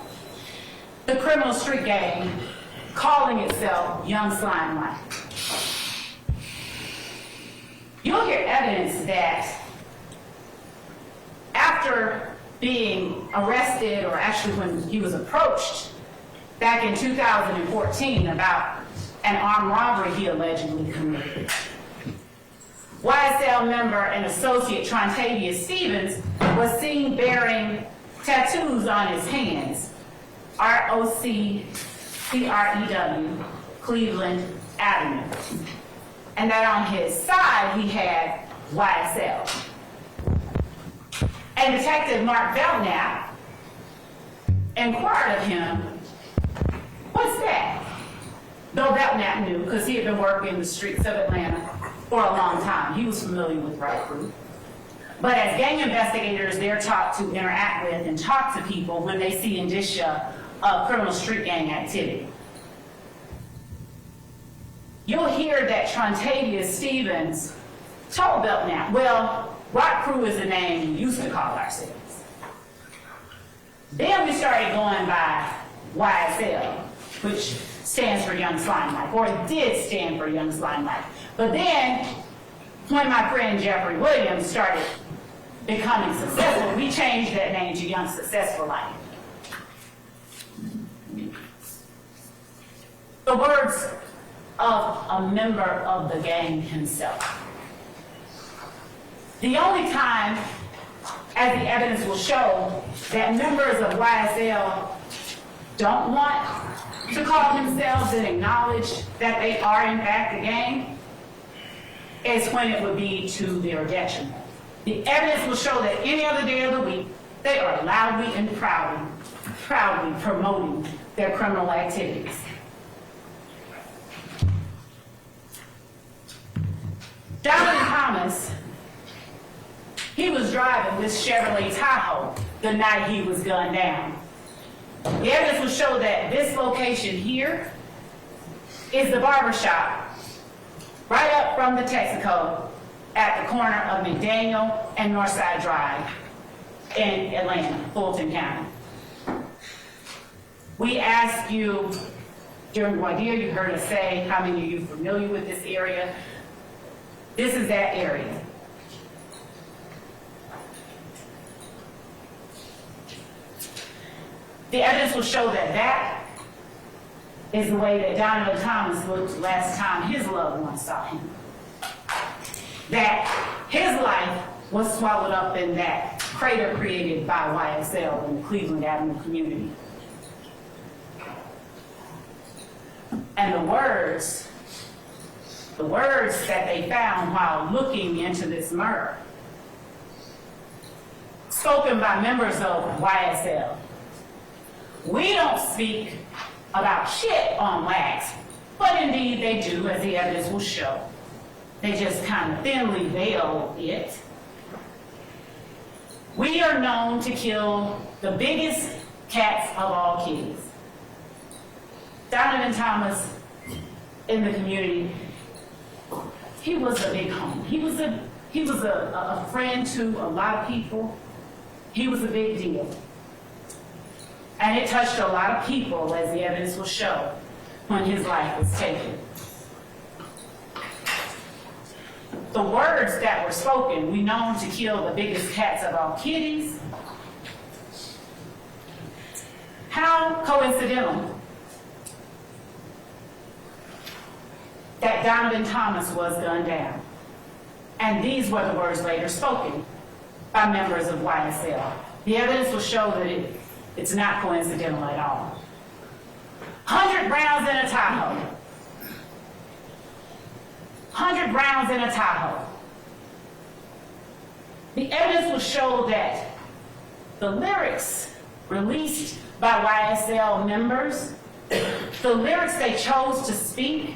the criminal street gang calling itself Young Slimelight. You'll hear evidence that after being arrested, or actually when he was approached back in 2014 about an armed robbery he allegedly committed, YSL member and associate Trontavious Stevens was seen bearing tattoos on his hands, ROCCREW, Cleveland Avenue. And that on his side, he had YSL. And Detective Mark Belknap inquired of him, "What's that?" Though Belknap knew, because he had been working the streets of Atlanta for a long time. He was familiar with RICO. But as gang investigators, they're taught to interact with and talk to people when they see indicia of criminal street gang activity. You'll hear that Trontavious Stevens told Belknap, "Well, Rock Crew is the name we used to call ourselves." Then we started going by YSL, which stands for Young Slime Mike, or it did stand for Young Slime Mike. But then, when my friend Jeffery Williams started becoming successful, we changed that name to Young Successful Life. The words of a member of the gang himself. The only time, as the evidence will show, that members of YSL don't want to call themselves and acknowledge that they are in fact a gang is when it would be to their detriment. The evidence will show that any other day of the week, they are loudly and proudly promoting their criminal activities. Donovan Thomas, he was driving this Chevrolet Tahoe the night he was gunned down. The evidence will show that this location here is the barbershop right up from the Texaco at the corner of McDaniel and Northside Drive in Atlanta, Fulton County. We asked you during voir dire, you heard us say, how many of you are familiar with this area? This is that area. The evidence will show that that is the way that Donovan Thomas looked last time his loved ones saw him. That his life was swallowed up in that crater created by YSL in the Cleveland Avenue community. And the words that they found while looking into this murder, spoken by members of YSL. We don't speak about shit on wax, but indeed they do, as the evidence will show. They just kind of thinly veil it. We are known to kill the biggest cats of all kitties. Donovan Thomas in the community, he was a big homie. He was a friend to a lot of people. He was a big deal. And it touched a lot of people, as the evidence will show, when his life was taken. The words that were spoken, we known to kill the biggest cats of all kitties. How coincidental that Donovan Thomas was gunned down. And these were the words later spoken by members of YSL. The evidence will show that it's not coincidental at all. 100 rounds in a Tahoe. 100 rounds in a Tahoe. The evidence will show that the lyrics released by YSL members, the lyrics they chose to speak,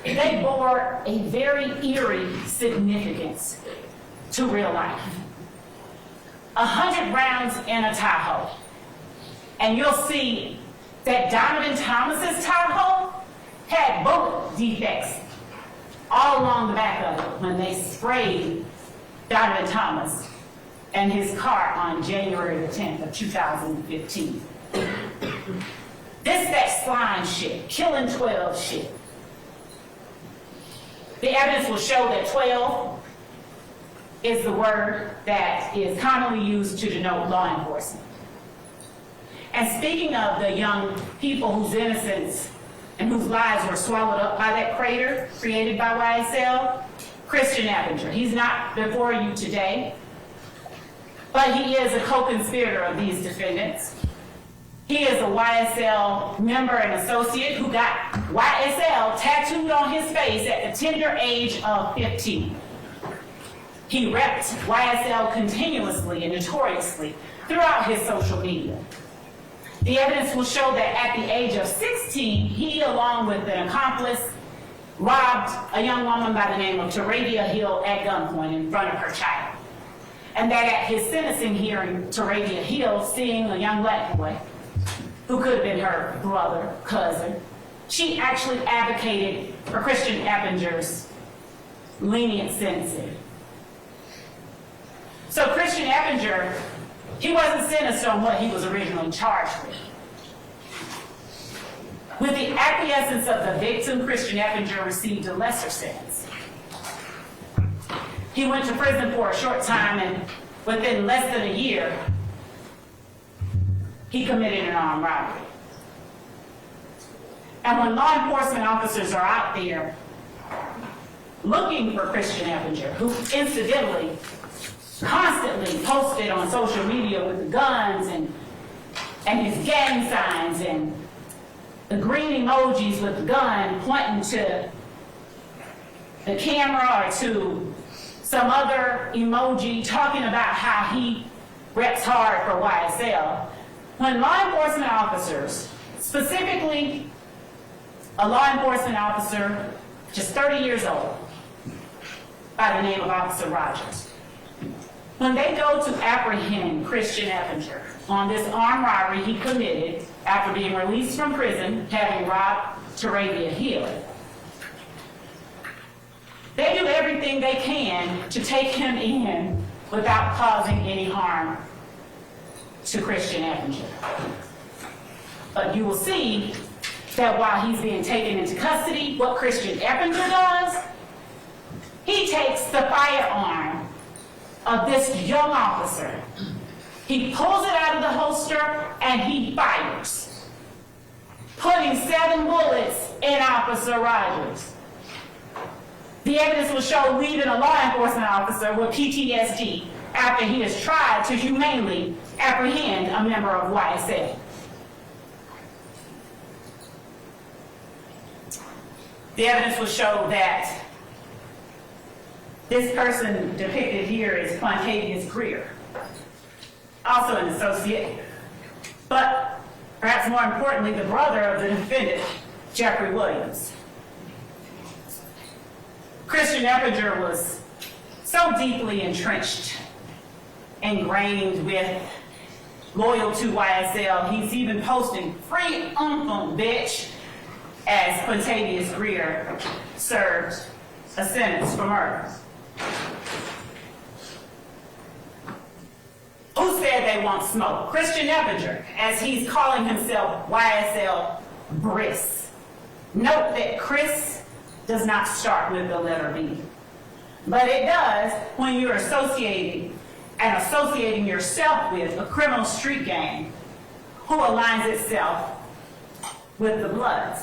they bore a very eerie significance to real life. 100 rounds in a Tahoe. And you'll see that Donovan Thomas's Tahoe had bullet defects all along the back of it when they sprayed Donovan Thomas and his car on January the 10th of 2015. This that slime shit, killing 12 shit. The evidence will show that 12 is the word that is commonly used to denote law enforcement. And speaking of the young people whose innocence and whose lives were swallowed up by that crater created by YSL? Christian Eppinger. He's not before you today, but he is a co-conspirator of these defendants. He is a YSL member and associate who got YSL tattooed on his face at the tender age of 15. He repped YSL continuously and notoriously throughout his social media. The evidence will show that at the age of 16, he, along with an accomplice, robbed a young woman by the name of Taradia Hill at gunpoint in front of her child. And that at his sentencing hearing, Taradia Hill, seeing a young black boy, who could have been her brother, cousin, she actually advocated for Christian Eppinger's lenient sentencing. So Christian Eppinger, he wasn't sentenced on what he was originally charged with. With the acquiescence of the victim, Christian Eppinger received a lesser sentence. He went to prison for a short time, and within less than a year, he committed an armed robbery. And when law enforcement officers are out there looking for Christian Eppinger, who incidentally constantly posted on social media with the guns and his gang signs and the green emojis with the gun pointing to the camera or to some other emoji talking about how he reps hard for YSL. When law enforcement officers, specifically a law enforcement officer just 30 years old by the name of Officer Rogers, when they go to apprehend Christian Eppinger on this armed robbery he committed after being released from prison, having robbed Taradia Hill, they do everything they can to take him in without causing any harm to Christian Eppinger. But you will see that while he's being taken into custody, what Christian Eppinger does, he takes the firearm of this young officer. He pulls it out of the holster and he fires, putting 7 bullets in Officer Rogers. The evidence will show leaving a law enforcement officer with PTSD after he has tried to humanely apprehend a member of YSL. The evidence will show that this person depicted here is Marquavius Huey, also an associate, but perhaps more importantly, the brother of the defendant, Jeffery Williams. Christian Eppinger was so deeply entrenched, ingrained with, loyal to YSL, he's even posting free bitch as Marquavius Huey served a sentence for murder. Who said they want smoke? Christian Eppinger, as he's calling himself YSL Briss. Note that Chris does not start with the letter B, but it does when you're associating yourself with a criminal street gang who aligns itself with the Bloods.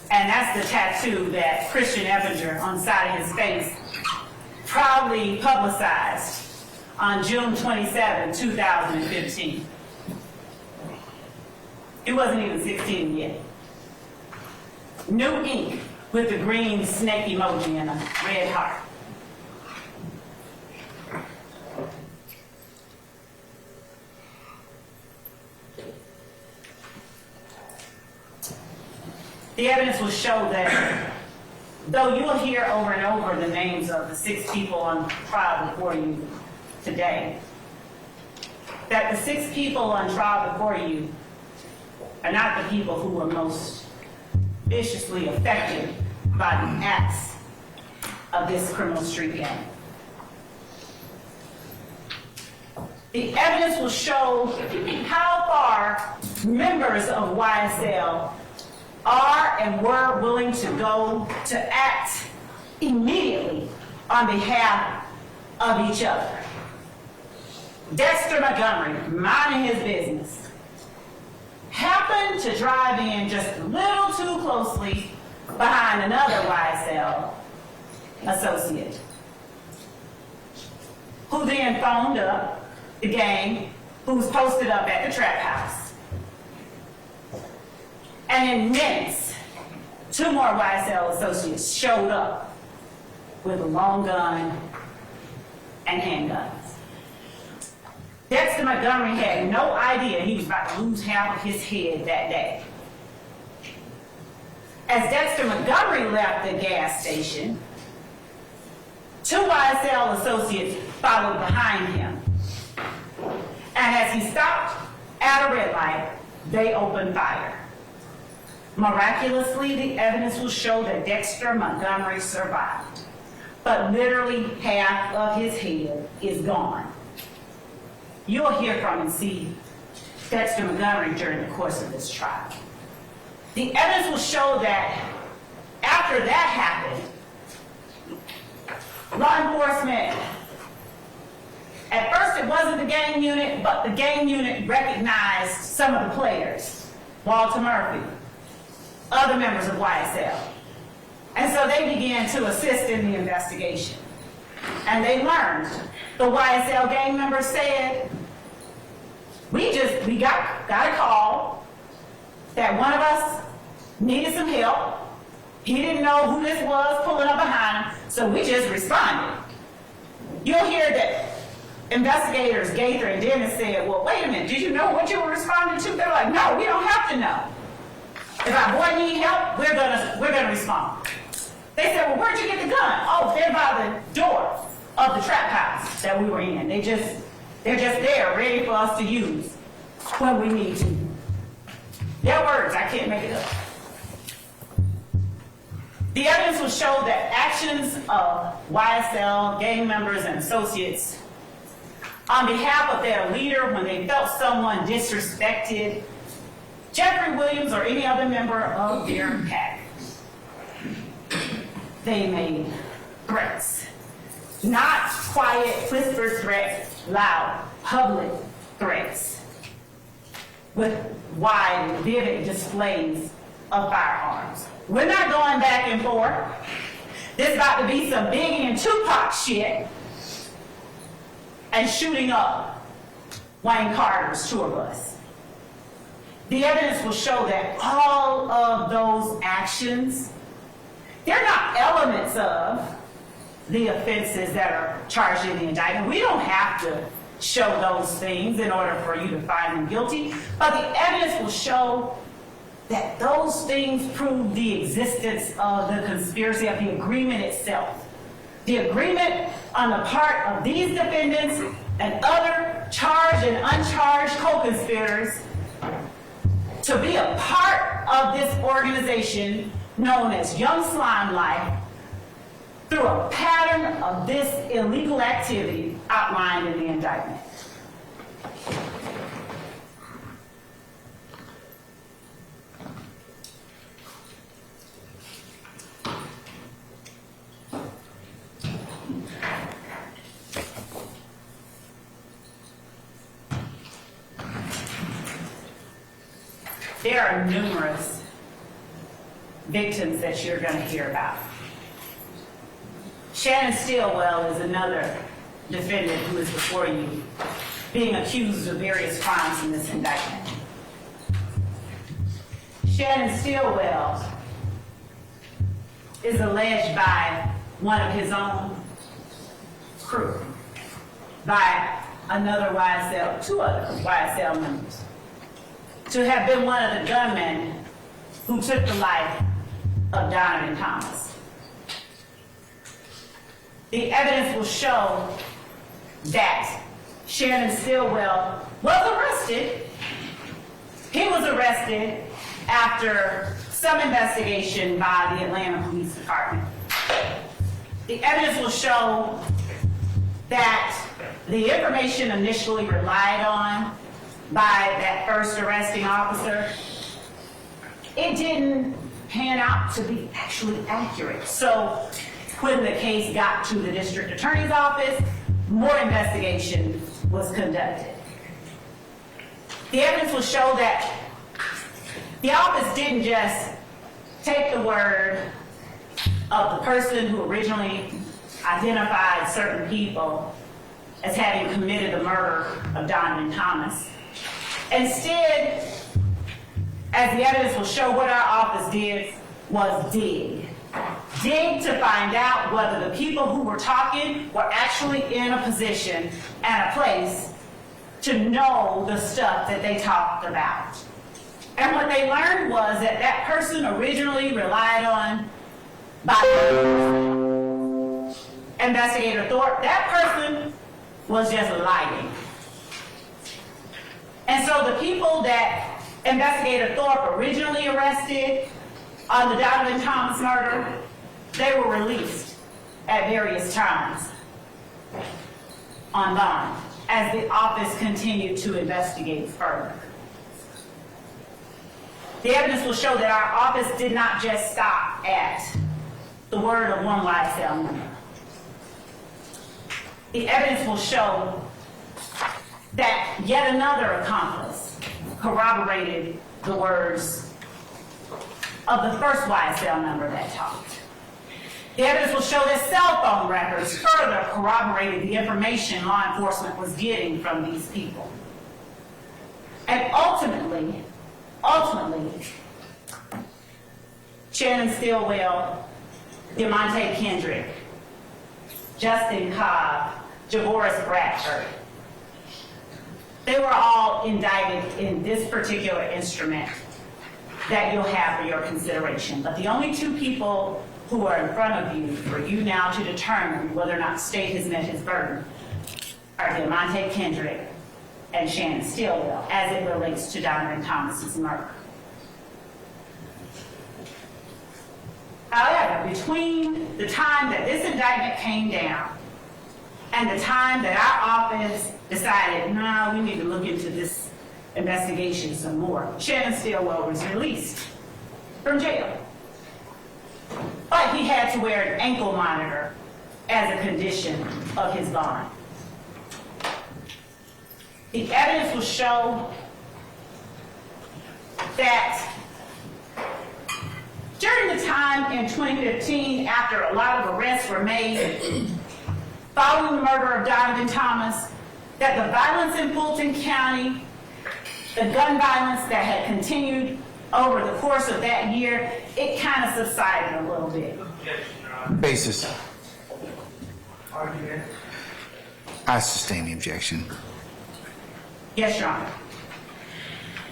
And that's the tattoo that Christian Eppinger on the side of his face proudly publicized on June 27, 2015. He wasn't even 16 yet. New ink with the green snake emoji and a red heart. The evidence will show that though you will hear over and over the names of the 6 people on trial before you today, that the 6 people on trial before you are not the people who were most viciously affected by the acts of this criminal street gang. The evidence will show how far members of YSL are and were willing to go to act immediately on behalf of each other. Dexter Montgomery, minding his business, happened to drive in just a little too closely behind another YSL associate, who then phoned up the gang who was posted up at the trap house. And in minutes, 2 more YSL associates showed up with a long gun and handguns. Dexter Montgomery had no idea he was about to lose half of his head that day. As Dexter Montgomery left the gas station, 2 YSL associates followed behind him. And as he stopped at a red light, they opened fire. Miraculously, the evidence will show that Dexter Montgomery survived, but literally half of his head is gone. You'll hear from and see Dexter Montgomery during the course of this trial. The evidence will show that after that happened, law enforcement, at first it wasn't the gang unit, but the gang unit recognized some of the players, Walter Murphy, other members of YSL. And so they began to assist in the investigation. And they learned, the YSL gang members said, we got a call that one of us needed some help. He didn't know who this was pulling up behind him, so we just responded. You'll hear that investigators Gaither and Dennis said, well, wait a minute, did you know what you were responding to? They're like, no, we don't have to know. If our boy needs help, we're gonna respond. They said, well, where'd you get the gun? Oh, they're by the door of the trap house that we were in. They're just there, ready for us to use when we need to. Their words, I can't make it up. The evidence will show that actions of YSL gang members and associates on behalf of their leader when they felt someone disrespected Jeffery Williams or any other member of their pack, they made threats. Not quiet, whispered threats, loud, public threats with wide, vivid displays of firearms. We're not going back and forth. This about to be some Biggie and Tupac shit and shooting up Wayne Carter's tour bus. The evidence will show that all of those actions, they're not elements of the offenses that are charged in the indictment. We don't have to show those things in order for you to find them guilty, but the evidence will show that those things prove the existence of the conspiracy, of the agreement itself. The agreement on the part of these defendants and other charged and uncharged co-conspirators to be a part of this organization known as Young Slime Life through a pattern of this illegal activity outlined in the indictment. There are numerous victims that you're going to hear about. Shannon Stillwell is another defendant who is before you, being accused of various crimes in this indictment. Shannon Stillwell is alleged by one of his own crew, by another YSL, 2 other YSL members, to have been one of the gunmen who took the life of Donovan Thomas. The evidence will show that Shannon Stillwell was arrested. He was arrested after some investigation by the Atlanta Police Department. The evidence will show that the information initially relied on by that first arresting officer, it didn't pan out to be actually accurate. So when the case got to the district attorney's office, more investigation was conducted. The evidence will show that The office didn't just take the word of the person who originally identified certain people as having committed the murder of Donovan Thomas. Instead, as the evidence will show, what our office did was dig. Dig to find out whether the people who were talking were actually in a position and a place to know the stuff that they talked about. And what they learned was that that person originally relied on by Investigator Thorpe, that person was just lying. And so the people that Investigator Thorpe originally arrested on the Donovan Thomas murder, they were released at various times on bond as the office continued to investigate further. The evidence will show that our office did not just stop at the word of one YSL member. The evidence will show that yet another accomplice corroborated the words of the first YSL member that talked. The evidence will show that cell phone records further corroborated the information law enforcement was getting from these people. And ultimately, Shannon Stillwell, Demonte Kendrick, Justin Cobb, Javoris Bradford, they were all indicted in this particular instrument that you'll have for your consideration. But the only two people who are in front of you for you now to determine whether or not the state has met his burden are Demonte Kendrick and Shannon Stillwell as it relates to Donovan Thomas's murder. However, between the time that this indictment came down and the time that our office decided, no, we need to look into this investigation some more, Shannon Stillwell was released from jail. But he had to wear an ankle monitor as a condition of his bond. The evidence will show that during the time in 2015, after a lot of arrests were made following the murder of Donovan Thomas, that the violence in Fulton County, the gun violence that had continued over the course of that year, it kind of subsided a little bit. Basis. Argument. I sustain the objection. Yes, Your Honor.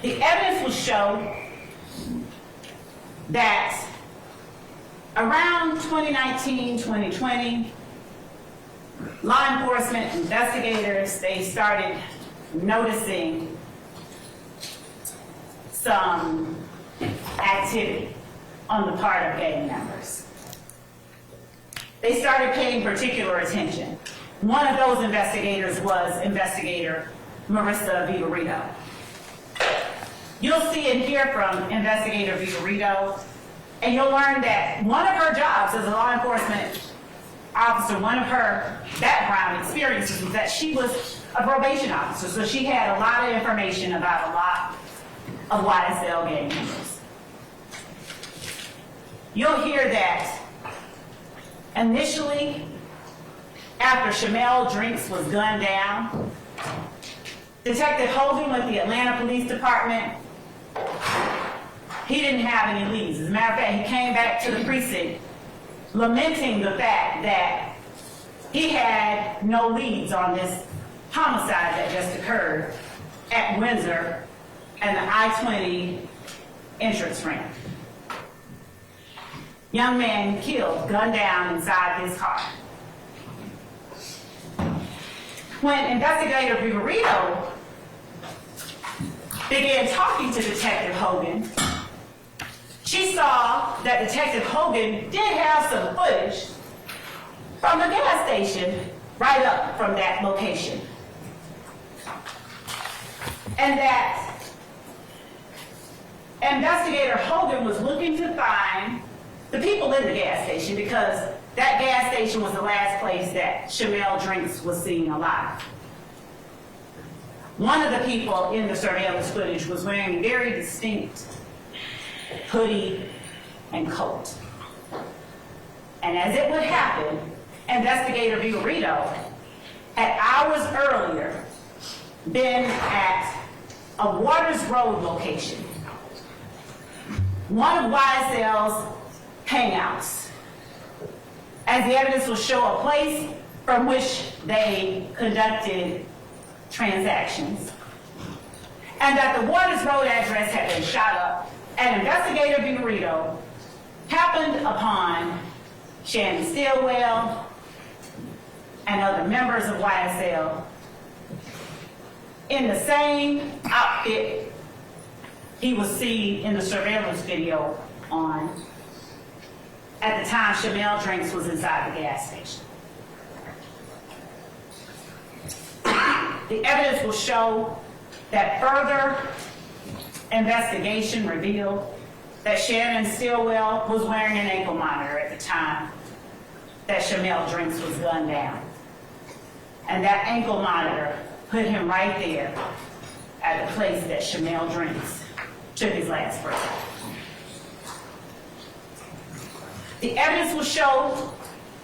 The evidence will show that around 2019, 2020, law enforcement investigators, they started noticing some activity on the part of gang members. They started paying particular attention. One of those investigators was Investigator Marissa Vivarito. You'll see and hear from Investigator Vivarito, and you'll learn that one of her jobs as a law enforcement officer, one of her background experiences was that she was a probation officer, so she had a lot of information about a lot of YSL gang members. You'll hear that initially, after Shamel Drinks was gunned down, Detective Hogan with the Atlanta Police Department, he didn't have any leads. As a matter of fact, he came back to the precinct lamenting the fact that he had no leads on this homicide that just occurred at Windsor and the I-20 entrance ramp. Young man killed, gunned down inside his car. When Investigator Vivarito began talking to Detective Hogan, she saw that Detective Hogan did have some footage from the gas station right up from that location. And that Investigator Hogan was looking to find the people in the gas station because that gas station was the last place that Shamel Drinks was seen alive. One of the people in the surveillance footage was wearing a very distinct hoodie, and coat. And as it would happen, Investigator Vigarito had hours earlier been at a Waters Road location, one of YSL's hangouts, as the evidence will show a place from which they conducted transactions, and that the Waters Road address had been shot up, and Investigator Vigarito happened upon Shannon Stillwell and other members of YSL in the same outfit he was seen in the surveillance video on at the time Shamel Drinks was inside the gas station. The evidence will show that further investigation revealed that Shannon Stillwell was wearing an ankle monitor at the time that Shamel Drinks was gunned down. And that ankle monitor put him right there at the place that Shamel Drinks took his last breath. The evidence will show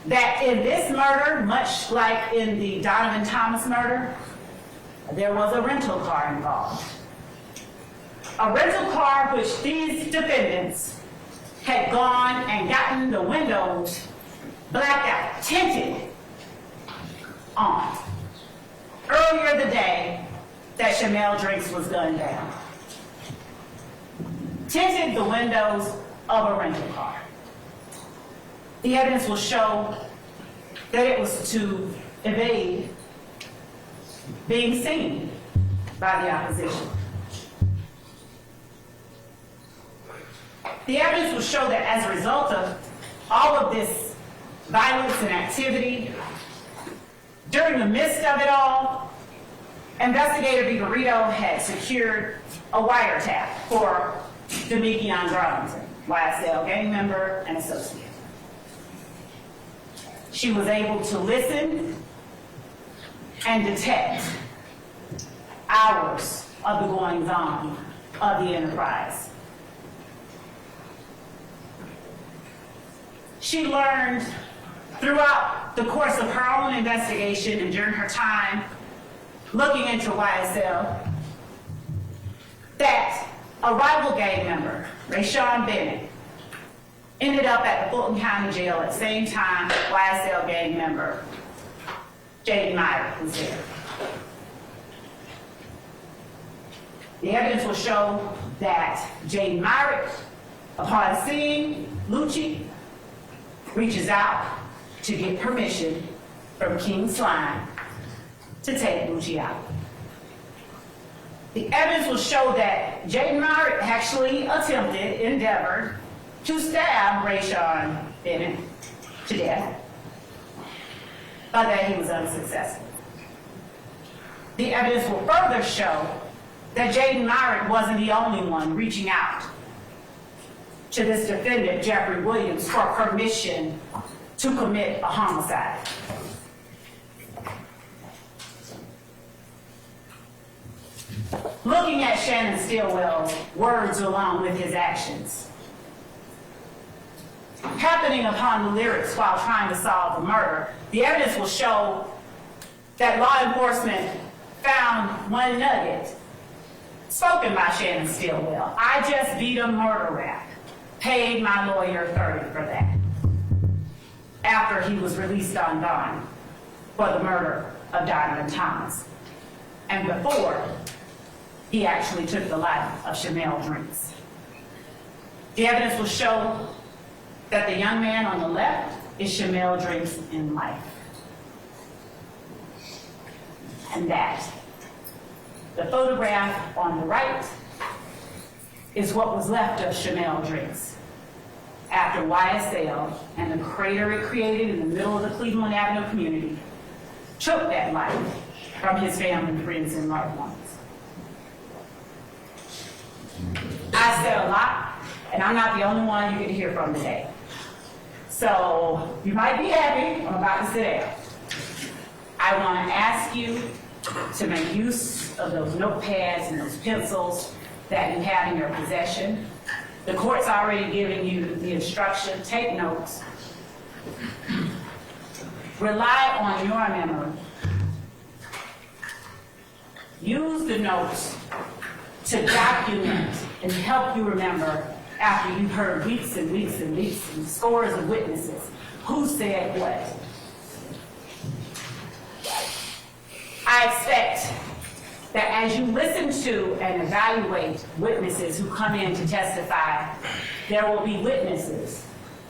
that in this murder, much like in the Donovan Thomas murder, there was a rental car involved. A rental car which these defendants had gone and gotten the windows blacked out, tinted on, earlier the day that Shamel Drinks was gunned down. Tinted the windows of a rental car. The evidence will show that it was to evade being seen by the opposition. The evidence will show that as a result of all of this violence and activity, during the midst of it all, Investigator Vigarito had secured a wiretap for Demekion Darlington, YSL gang member and associate. She was able to listen and detect hours of the goings-on of the enterprise. She learned throughout the course of her own investigation and during her time looking into YSL that a rival gang member, Rayshawn Bennett, ended up at the Fulton County Jail at the same time YSL gang member Jaden Myrick was there. The evidence will show that Jaden Myrick, upon seeing Lucci, reaches out to get permission from King Slime to take Lucci out. The evidence will show that Jaden Myrick actually endeavored to stab Rayshawn Bennett to death, but that he was unsuccessful. The evidence will further show that Jaden Myrick wasn't the only one reaching out to this defendant, Jeffery Williams, for permission to commit a homicide. Looking at Shannon Stillwell's words along with his actions, happening upon the lyrics while trying to solve the murder, the evidence will show that law enforcement found one nugget spoken by Shannon Stillwell. "I just beat a murder rap. Paid my lawyer $30 for that." After he was released on bond for the murder of Donovan Thomas, and before he actually took the life of Shamel Drinks. The evidence will show that the young man on the left is Shamel Drinks in life, and that the photograph on the right is what was left of Shamel Drinks after YSL and the crater it created in the middle of the Cleveland Avenue community took that life from his family, friends, and loved ones. I said a lot, and I'm not the only one you can hear from today. So you might be happy, I'm about to sit down. I want to ask you to make use of those notepads and those pencils that you have in your possession. The court's already given you the instruction, take notes. Rely on your memory. Use the notes to document and help you remember after you've heard weeks and weeks and weeks and scores of witnesses who said what. I expect that as you listen to and evaluate witnesses who come in to testify, there will be witnesses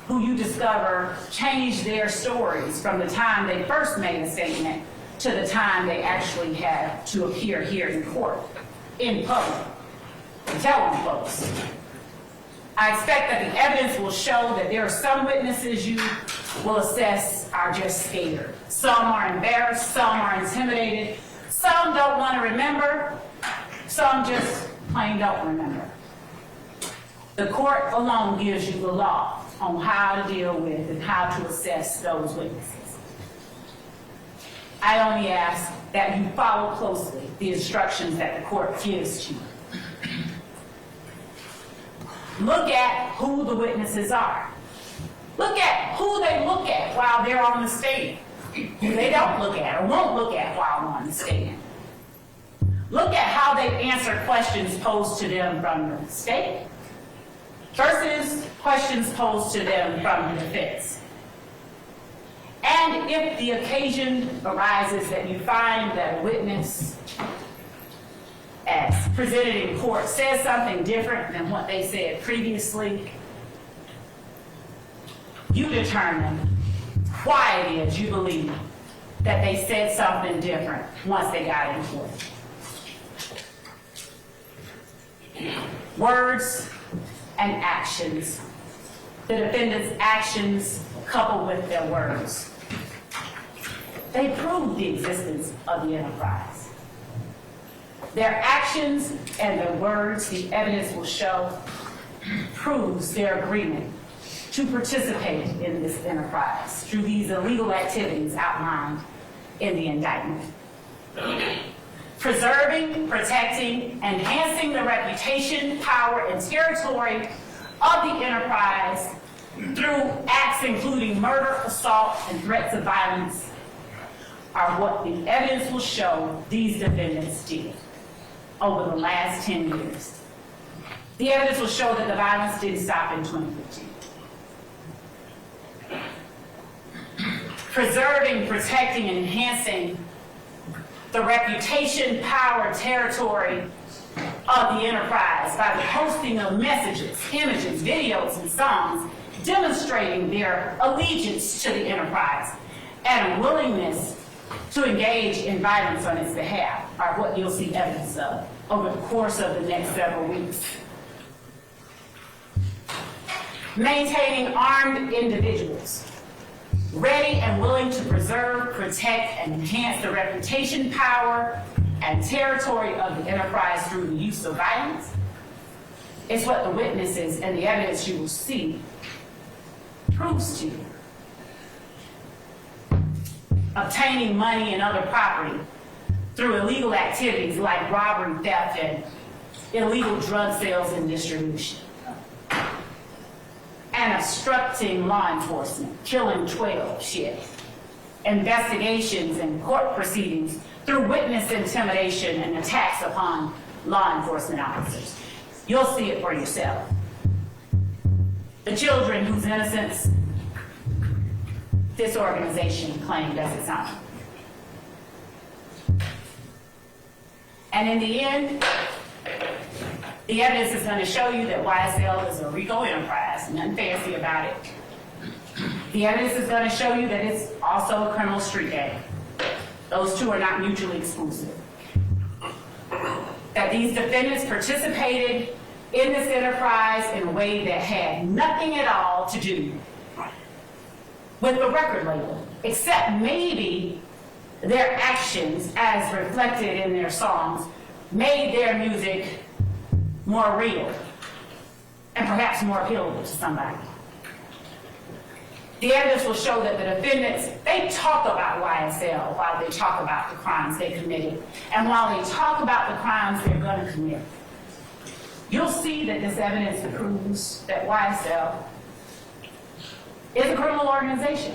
who you discover changed their stories from the time they first made a statement to the time they actually had to appear here in court, in public, and tell them folks. I expect that the evidence will show that there are some witnesses you will assess are just scared. Some are embarrassed, some are intimidated, some don't want to remember, some just plain don't remember. The court alone gives you the law on how to deal with and how to assess those witnesses. I only ask that you follow closely the instructions that the court gives to you. Look at who the witnesses are. Look at who they look at while they're on the stand, who they don't look at or won't look at while on the stand. Look at how they answer questions posed to them from the state versus questions posed to them from the defense. And if the occasion arises that you find that a witness, as presented in court, says something different than what they said previously, you determine why it is you believe that they said something different once they got in court. Words and actions. The defendant's actions coupled with their words. They prove the existence of the enterprise. Their actions and their words, the evidence will show, proves their agreement to participate in this enterprise through these illegal activities outlined in the indictment. Preserving, protecting, enhancing the reputation, power, and territory of the enterprise through acts including murder, assault, and threats of violence are what the evidence will show these defendants did over the last 10 years. The evidence will show that the violence didn't stop in 2015. Preserving, protecting, and enhancing the reputation, power, territory of the enterprise by the posting of messages, images, videos, and songs demonstrating their allegiance to the enterprise and a willingness to engage in violence on its behalf are what you'll see evidence of over the course of the next several weeks. Maintaining armed individuals, ready and willing to preserve, protect, and enhance the reputation, power, and territory of the enterprise through the use of violence is what the witnesses and the evidence you will see proves to you. Obtaining money and other property through illegal activities like robbery, theft, and illegal drug sales and distribution. And obstructing law enforcement, killing 12 shifts. Investigations and court proceedings through witness intimidation and attacks upon law enforcement officers. You'll see it for yourself. The children whose innocence this organization claimed as its own. And in the end, the evidence is going to show you that YSL is a RICO enterprise, nothing fancy about it. The evidence is going to show you that it's also a criminal street gang. Those two are not mutually exclusive. That these defendants participated in this enterprise in a way that had nothing at all to do with the record label, except maybe their actions as reflected in their songs made their music more real and perhaps more appealable to somebody. The evidence will show that the defendants, they talk about YSL while they talk about the crimes they committed. And while they talk about the crimes they're going to commit, you'll see that this evidence proves that YSL is a criminal organization.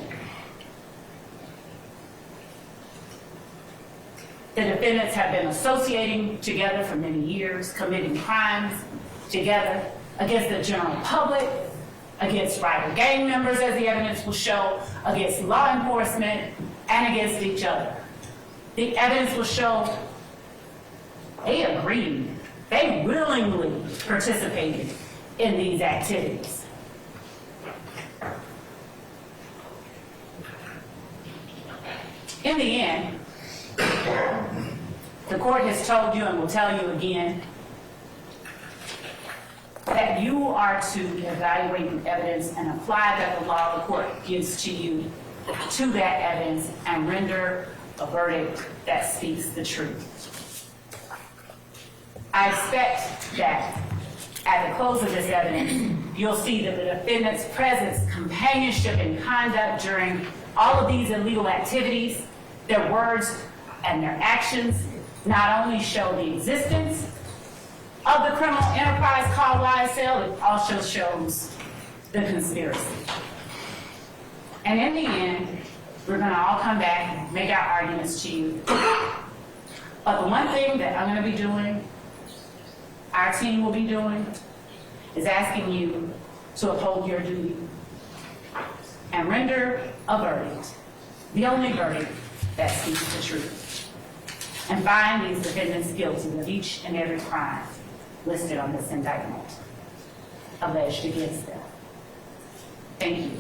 The defendants have been associating together for many years, committing crimes together against the general public, against rival gang members, as the evidence will show, against law enforcement, and against each other. The evidence will show they agreed, they willingly participated in these activities. In the end, the court has told you and will tell you again that you are to evaluate the evidence and apply that the law the court gives to you to that evidence and render a verdict that speaks the truth. I expect that at the close of this evidence, you'll see that the defendant's presence, companionship, and conduct during all of these illegal activities, their words and their actions, not only show the existence of the criminal enterprise called YSL, it also shows the conspiracy. And in the end, we're going to all come back and make our arguments to you. But the one thing that I'm going to be doing, our team will be doing, is asking you to uphold your duty and render a verdict, the only verdict that speaks the truth, and find these defendants guilty of each and every crime listed on this indictment alleged against them. Thank you.